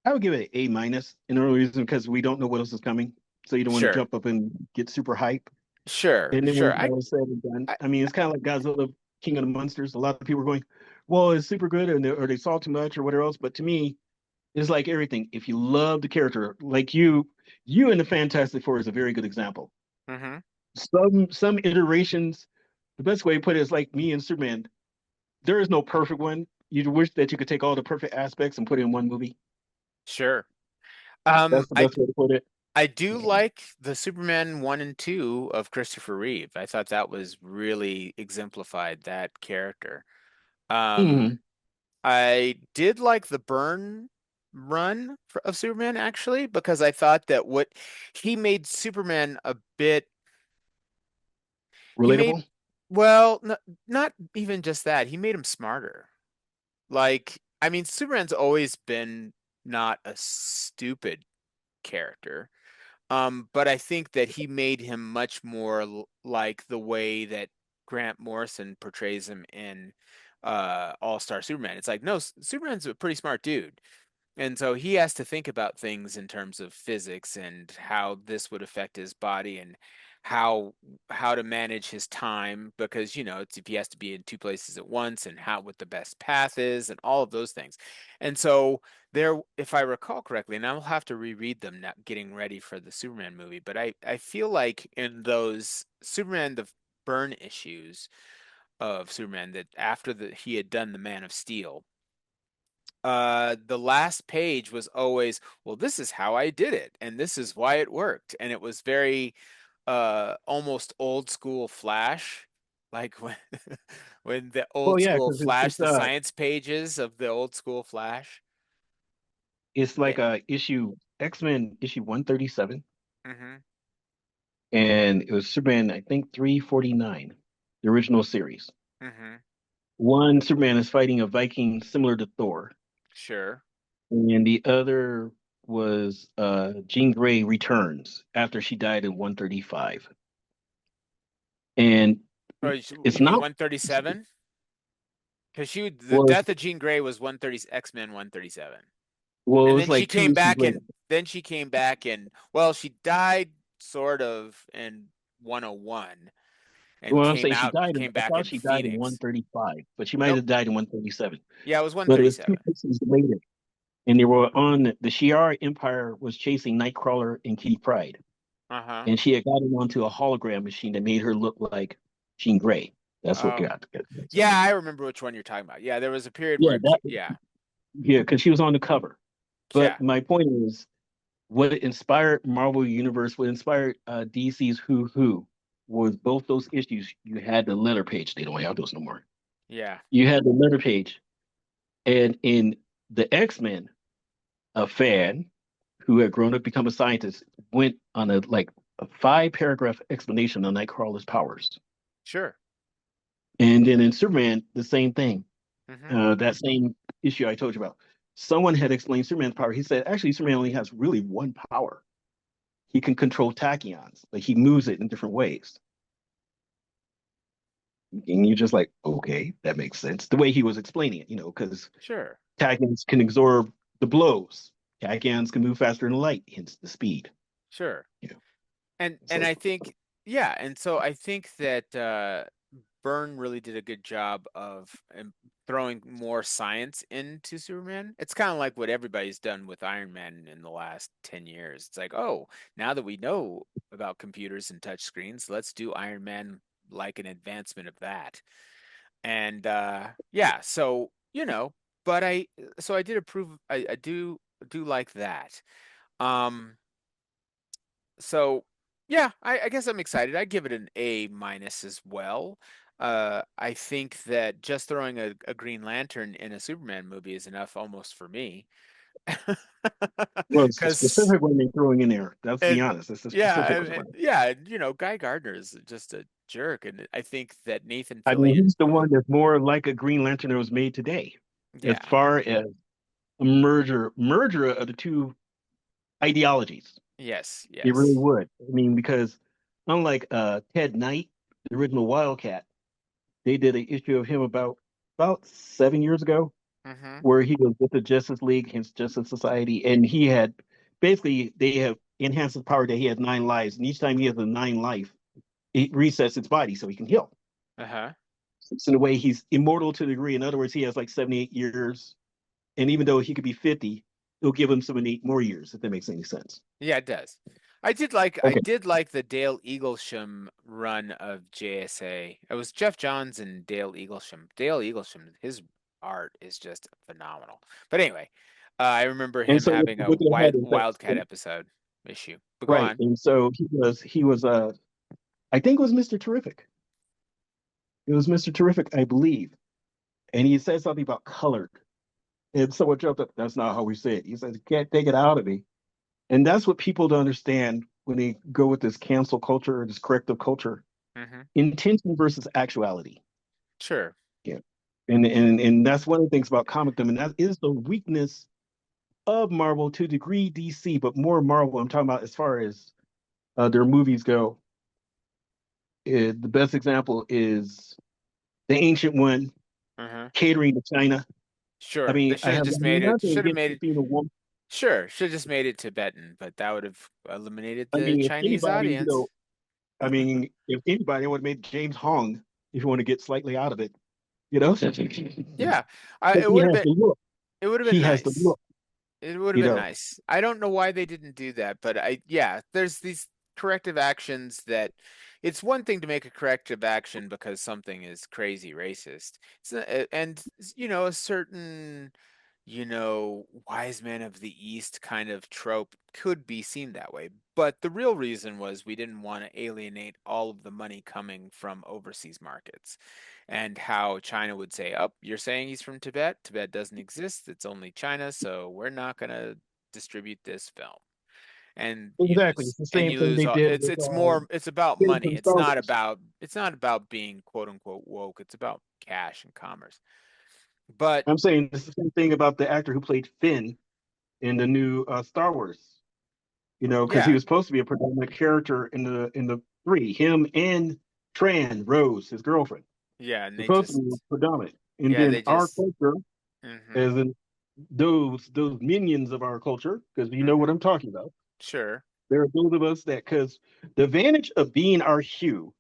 I would give it an A-, and the only reason because we don't know what else is coming, so you don't want to Sure, jump up and get super hype. sure, And then when sure. it's all said and done, I I mean, it's kind of like Godzilla, King of the Monsters. A lot of people are going, "Well, it's super good," or they saw too much or whatever else. But to me, it's like everything. If you love the character, like you in the Fantastic Four is a very good example. Mm-hmm. Some iterations, the best way to put it is like me and Superman. There is no perfect one. You wish that you could take all the perfect aspects and put it in one movie. Sure. That's the I best way to put it. I do like the Superman 1 and 2 of Christopher Reeve. I thought that was really exemplified that character. Hmm. I did like the Byrne run of Superman actually because I thought that what he made Superman a bit he made Relatable. well not even just that he made him smarter. Like I mean Superman's always been not a stupid character. But I think that he made him much more like the way that Grant Morrison portrays him in All-Star Superman. It's like, no, Superman's a pretty smart dude. And so he has to think about things in terms of physics and how this would affect his body and how how to manage his time because it's if he has to be in two places at once and how what the best path is and all of those things. And so there if I recall correctly, and I'll have to reread them now getting ready for the Superman movie, but I feel like in those Superman the Byrne issues of Superman that after he had done the Man of Steel, the last page was always, well, this is how I did it, and this is why it worked. And it was very almost old school Flash, like when when the Oh old yeah, school because Flash, the science pages of the old school Flash. it's Yeah. like a issue X-Men issue 137, Mm-hmm. and it was Superman, I think 349, the original series. Mm-hmm. One Superman is fighting a Viking similar to Thor, Sure. and the other was Jean Grey returns after she died in 135. And Or it's you mean not 137? Because the was death of Jean Grey was 130 X-Men 137. well, it And was then she like two came issues back later. and then she came back and well, she died sort of in 101 and Well, I'm saying she died in, came I back thought in she died in Phoenix. 135, but she might Nope. have died in 137. Yeah, it was But it was two 137. issues later, and they were on the Shi'ar Empire was chasing Nightcrawler and Kitty Pryde, Uh-huh. and she had gotten onto a hologram machine that made her look like Jean Grey. That's what Oh. got mixed up. Yeah, I remember which one you're talking about. Yeah, there was a period Yeah, where that yeah. yeah, because she was on the cover. Yeah. But my point is, what inspired Marvel Universe, what inspired DC's Who was both those issues. You had the letter page. They don't have those no more. Yeah. You had the letter page, and in the X-Men, a fan who had grown up become a scientist went on a 5 paragraph explanation on Nightcrawler's powers. Sure. And then in Superman, the same thing. Mm-hmm. That same issue I told you about. Someone had explained Superman's power. He said, actually, Superman only has really one power. He can control tachyons, but he moves it in different ways. And you're just like, okay, that makes sense. The way he was explaining it, because Sure. tachyons can absorb the blows. Tachyons can move faster than light, hence the speed. Sure. You know, And so I think yeah, and so I think that Byrne really did a good job of throwing more science into Superman. It's kind of like what everybody's done with Iron Man in the last 10 years. It's like, oh, now that we know about computers and touch screens, let's do Iron Man like an advancement of that. And yeah, so but I did approve I do like that. Um so yeah, I guess I'm excited. I give it an A minus as well. I think that just throwing a Green Lantern in a Superman movie is enough almost for me. well, it's the Because specific one they're throwing in there. Let's be and honest. It's the yeah, specific one. yeah, Guy Gardner is just a jerk, and I think that Nathan I mean, Fillion, he's the one that's more like a Green Lantern that was made today, as yeah, far as a merger of the two ideologies. yes, It really yes, would. I mean, because unlike Ted Knight, the original Wildcat, they did an issue of him about 7 years ago, mm-hmm, where he was with the Justice League, his Justice Society, and he had basically they have enhanced his power that he has 9 lives, and each time he has a 9 life, it resets his body so he can heal. uh-huh, So in a way, he's immortal to the degree. In other words, he has like 78 years, and even though he could be 50, it'll give him 78 more years, if that makes any sense. yeah, it does. I Okay. did like the Dale Eaglesham run of JSA. It was Jeff Johns and Dale Eaglesham. Dale Eaglesham, his art is just phenomenal. But anyway, I remember And him so having a what they had is that, Wildcat episode issue. But go right. on. And so he was I think it was Mr. Terrific. It was Mr. Terrific, I believe. And he said something about colored. And someone jumped up. That's not how we say it. He says, you can't take it out of me. And that's what people don't understand when they go with this cancel culture or this corrective culture. Hmm. Intention versus actuality. Sure. Yeah. And that's one of the things about comicdom, and that is the weakness of Marvel to a degree DC, but more Marvel. I'm talking about as far as their movies go. The best example is the Ancient One Hmm. catering to China. I Sure. They mean, I should have have just made it. nothing Should have against made it it. being a woman. Sure. Should have just made it Tibetan, but that would have eliminated I the mean, if Chinese anybody, audience. I mean, if anybody, I would have made James Hong if you want to get slightly out of it, you know? Because Yeah. he It would have has been. the look. It would have been He has the nice. look, It would have you been know. nice. I don't know why they didn't do that, but yeah, there's these corrective actions that it's one thing to make a corrective action because something is crazy racist. And a certain, wise men of the East kind of trope could be seen that way. But the real reason was we didn't want to alienate all of the money coming from overseas markets and how China would say, "Oh, you're saying he's from Tibet? Tibet doesn't exist. It's only China, so we're not going to distribute this film." And you Exactly. lose It's the and same you thing lose they all did with it's more it's about Finn money. from Star Wars. It's not about being quote unquote woke. It's about cash and commerce. But I'm saying it's the same thing about the actor who played Finn in the new Star Wars. You know, because he yeah, was supposed to be a predominant character in the three. Him and Tran Rose, his girlfriend, yeah, and was they supposed to be just predominant. And yeah, then they our just culture, mhm, as in those minions of our culture, because you know what mhm. I'm talking about. Sure. There are those of us that, because the advantage of being our hue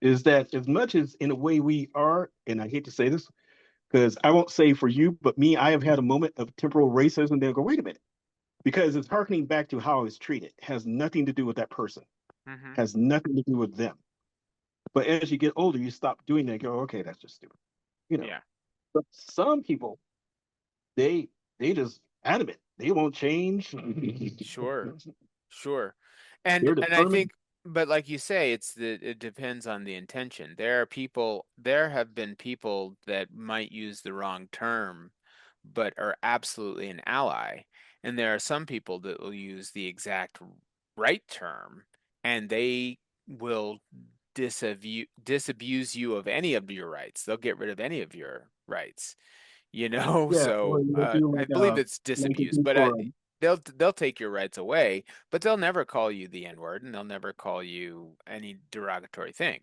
is that as much as in a way we are, and I hate to say this, because I won't say for you, but me, I have had a moment of temporal racism. Then go, wait a minute, because it's harkening back to how I was treated. It has nothing to do with that person. Mhm. Has nothing to do with them. But as you get older, you stop doing that. Go, okay, that's just stupid. You know. Yeah. But some people, they they just adamant. They won't change. Sure. Sure. And They're I determined. think but like you say, it depends on the intention. There have been people that might use the wrong term, but are absolutely an ally. And there are some people that will use the exact right term and they will disabuse you of any of your rights. They'll get rid of any of your rights. Yeah, or So they do I believe it's like they disabuse, do but for they'll take your rights away, but they'll never call you the N-word and they'll never call you any derogatory thing.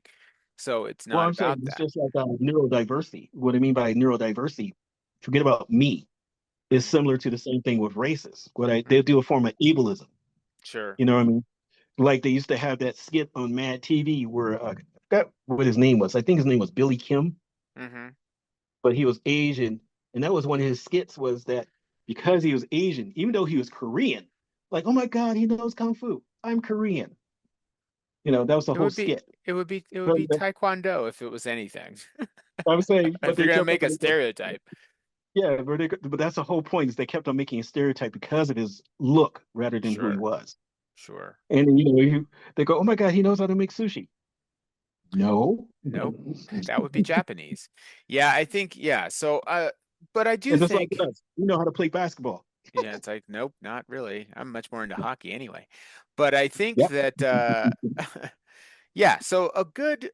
So it's well, not I'm saying about it's that. just like neurodiversity. What I mean by neurodiversity, forget about me. It's Mhm. similar to the same thing with races. They Mhm. do a form of ableism. Sure. You know what I mean? Like they used to have that skit on Mad TV where I forgot what his name was. I think his name was Billy Kim, Hmm. but he was Asian, and that was one of his skits. Was that because he was Asian, even though he was Korean, like oh my God, he knows kung fu. I'm Korean. You know that was the It whole would be skit. it would But be Taekwondo if it was anything. I was saying, but If you're they gonna kept on make a stereotype. yeah, but that's the whole point is they kept on making a stereotype because of his look rather than who he Sure. was. Sure. And they go, oh my God, he knows how to make sushi. No. Nope. That would be Japanese. Yeah, I think yeah. So but I do And just like think us, you know how to play basketball. yeah, it's like, nope, not really. I'm much more into hockey anyway. But I think Yep. that yeah, so a good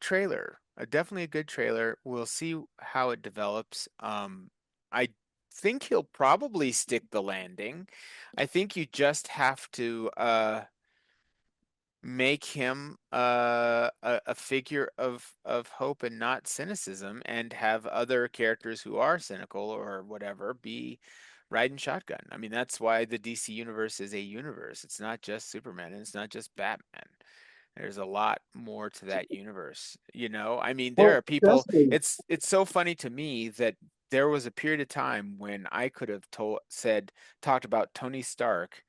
trailer, definitely a good trailer. We'll see how it develops. I think he'll probably stick the landing. I think you just have to make him a figure of hope and not cynicism and have other characters who are cynical or whatever be riding shotgun. I mean, that's why the DC universe is a universe. It's not just Superman and it's not just Batman. There's a lot more to that universe, you know? I mean, there Well, are people, that's the it's so funny to me that there was a period of time when I could have talked about Tony Stark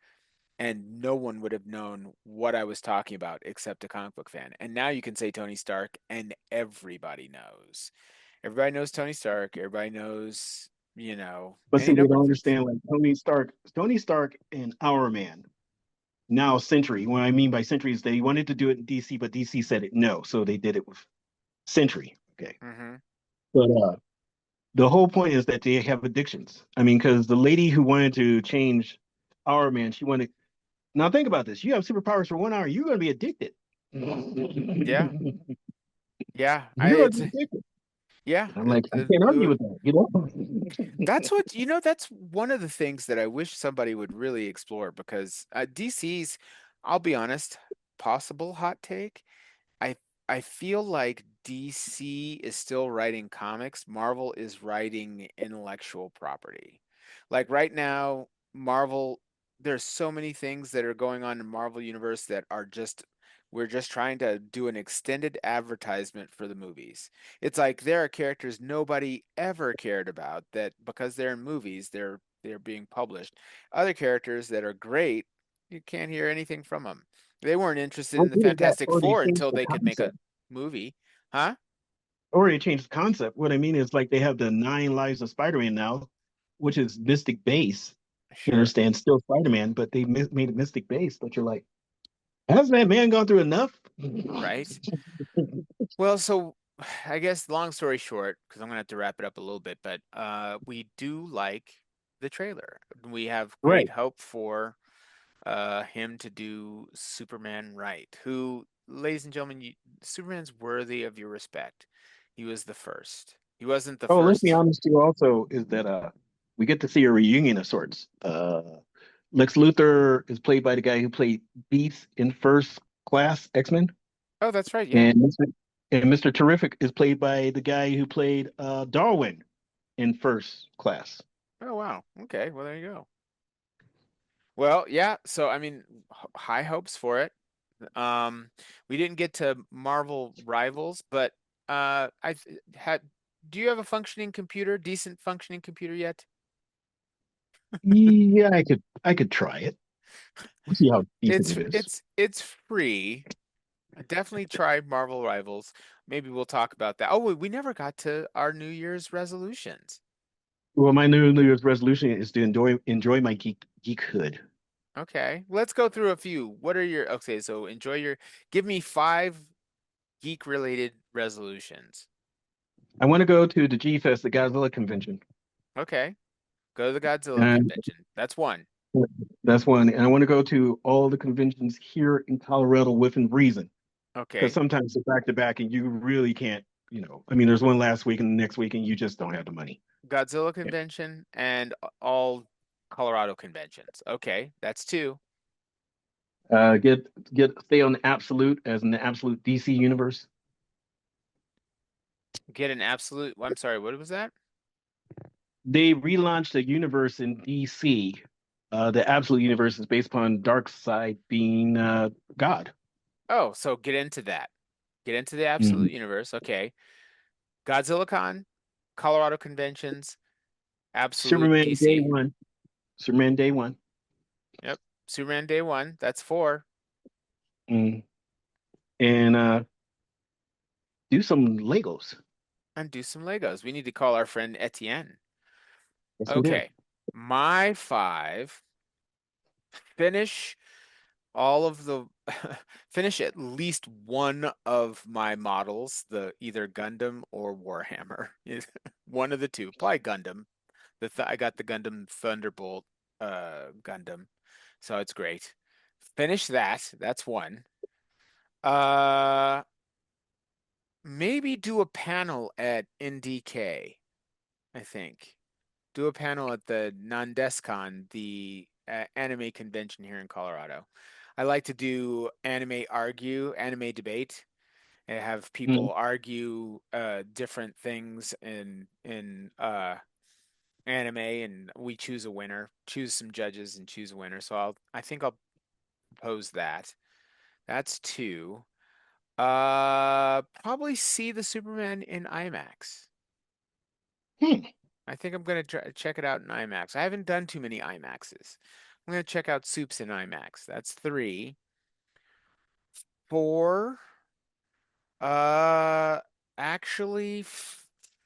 and no one would have known what I was talking about except a comic book fan. And now you can say Tony Stark, and everybody knows. Everybody knows Tony Stark. Everybody knows, But any see, they number don't of things. understand like Tony Stark and Our Man. Now Century. What I mean by Century is they wanted to do it in DC, but DC said it no, so they did it with Century. Okay, Hmm. but the whole point is that they have addictions. I mean, because the lady who wanted to change Our Man, she wanted. Now think about this: you have superpowers for 1 hour, you're going to be addicted. Yeah, You're yeah. going to be addicted. Yeah. I'm like, I can't argue with that. That's what, that's one of the things that I wish somebody would really explore because DC's, I'll be honest, possible hot take. I I feel like DC is still writing comics. Marvel is writing intellectual property. Like right now, Marvel, there's so many things that are going on in Marvel Universe that are just we're just trying to do an extended advertisement for the movies. It's like there are characters nobody ever cared about that because they're in movies, they're being published. Other characters that are great, you can't hear anything from them. They weren't interested Or in the either that, Fantastic or they Four change until the they could make a concept. movie. Huh? Or they change the concept. What I mean is like they have the 9 lives of Spider-Man now, which is Mystic Base. You Sure. understand? Still Spider-Man, but they made it Mystic Base. But you're like, hasn't that man gone through enough? Right. Well, so I guess long story short, because I'm gonna have to wrap it up a little bit, but we do like the trailer. We have great Right. hope for him to do Superman right. Who, ladies and gentlemen, Superman's worthy of your respect. He was the first. He wasn't the Oh, let's be first. honest too. Also, is that we get to see a reunion of sorts. Lex Luthor is played by the guy who played Beast in First Class X-Men, Oh, that's right. Yeah. and Mr. Terrific is played by the guy who played Darwin in First Class. Oh, wow. Okay. Well, there you go. Well, yeah. So, I mean, high hopes for it. Um, we didn't get to Marvel Rivals, but I had. Do you have a functioning computer, decent functioning computer yet? Yeah, I could try it. We'll see how decent It's it is. it's free. Definitely try Marvel Rivals. Maybe we'll talk about that. Oh, we never got to our New Year's resolutions. Well, my New Year's resolution is to enjoy my geekhood. Okay, let's go through a few. What are your, okay, so give me 5 geek related resolutions. I want to go to the G Fest, the Godzilla convention. Okay, go to the Godzilla And convention. That's one. that's one. And I want to go to all the conventions here in Colorado within reason. Because Okay, sometimes they're back to back and you really can't, I mean, there's one last week and the next week and you just don't have the money. Godzilla Yeah. convention and all Colorado conventions. Okay, that's 2. Get stay on the absolute as in the absolute DC universe. Get an absolute, I'm sorry, what was that? They relaunched a universe in DC. The absolute universe is based upon Darkseid being God. Oh, so get into that. Get into the Mhm. absolute universe. Okay. Godzilla Con, Colorado conventions, absolute Superman Day DC. One. Superman Day One. Yep. Superman Day 1. That's 4. Mm. And do some Legos. And do some Legos. We need to call our friend Etienne. Yes, we do. Okay. My 5, finish all of the finish at least one of my models, the either Gundam or Warhammer. One of the two. Probably Gundam. I got the Gundam Thunderbolt Gundam. So it's great. Finish that. That's one. Uh Maybe do a panel at NDK, I think. Do a panel at the Nandescon, the anime convention here in Colorado. I like to do anime debate, and have Mm. people argue different things in anime, and we choose a winner, choose some judges, and choose a winner. So I think I'll propose that. That's 2. Probably see the Superman in IMAX. Hmm. I think I'm gonna check it out in IMAX. I haven't done too many IMAXs, I'm going to check out Soups in IMAX. That's 3. 4. Actually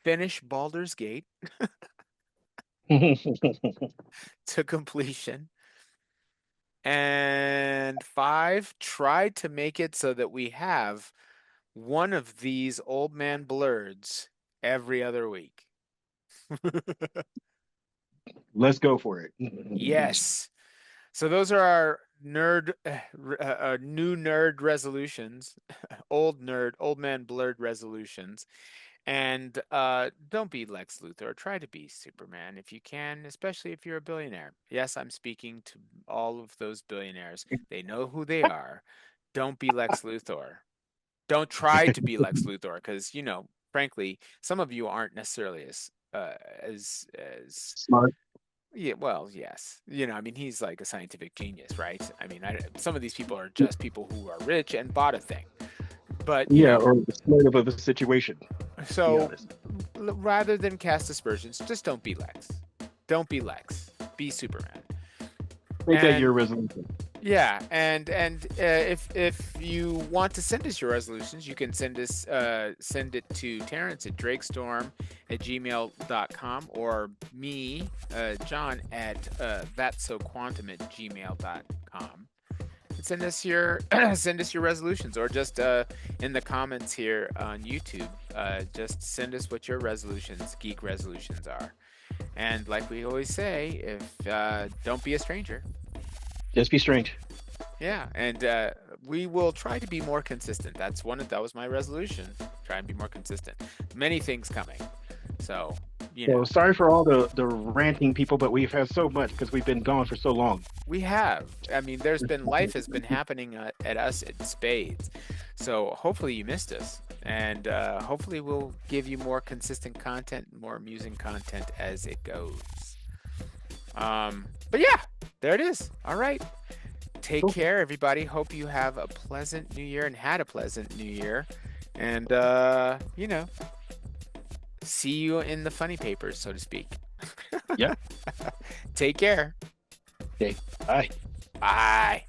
finish Baldur's Gate to completion. And 5, try to make it so that we have one of these old man blerds every other week. Let's go for it. Yes. So those are our new nerd resolutions, old man blurred resolutions. And don't be Lex Luthor. Try to be Superman if you can, especially if you're a billionaire. Yes, I'm speaking to all of those billionaires. They know who they are. Don't be Lex Luthor. Don't try to be Lex Luthor, because frankly, some of you aren't necessarily as Smart. yeah, well, yes. I mean, he's like a scientific genius, right? I mean, some of these people are just people who are rich and bought a thing. But, Yeah, or smart of a situation. So rather than cast aspersions, just don't be Lex. Don't be Lex. Be Superman. Make that your resolution. Yeah, and if you want to send us your resolutions, you can send it to Terrence at drakestorm@gmail.com, or me, John, at thatsoquantum@gmail.com. And send us your resolutions, or just in the comments here on YouTube, just send us what your geek resolutions are. And like we always say, if don't be a stranger. Just be strange. Yeah, and we will try to be more consistent. That was my resolution. Try and be more consistent. Many things coming. So, Well, sorry for all the ranting people, but we've had so much because we've been gone for so long. We have. I mean, life has been happening at us in spades. So hopefully you missed us. And hopefully we'll give you more consistent content, more amusing content as it goes. But yeah, there it is. All right. Take care, everybody. Hope you have a pleasant new year and had a pleasant new year. And, see you in the funny papers, so to speak. Yeah. Take care. Okay. Bye. Bye.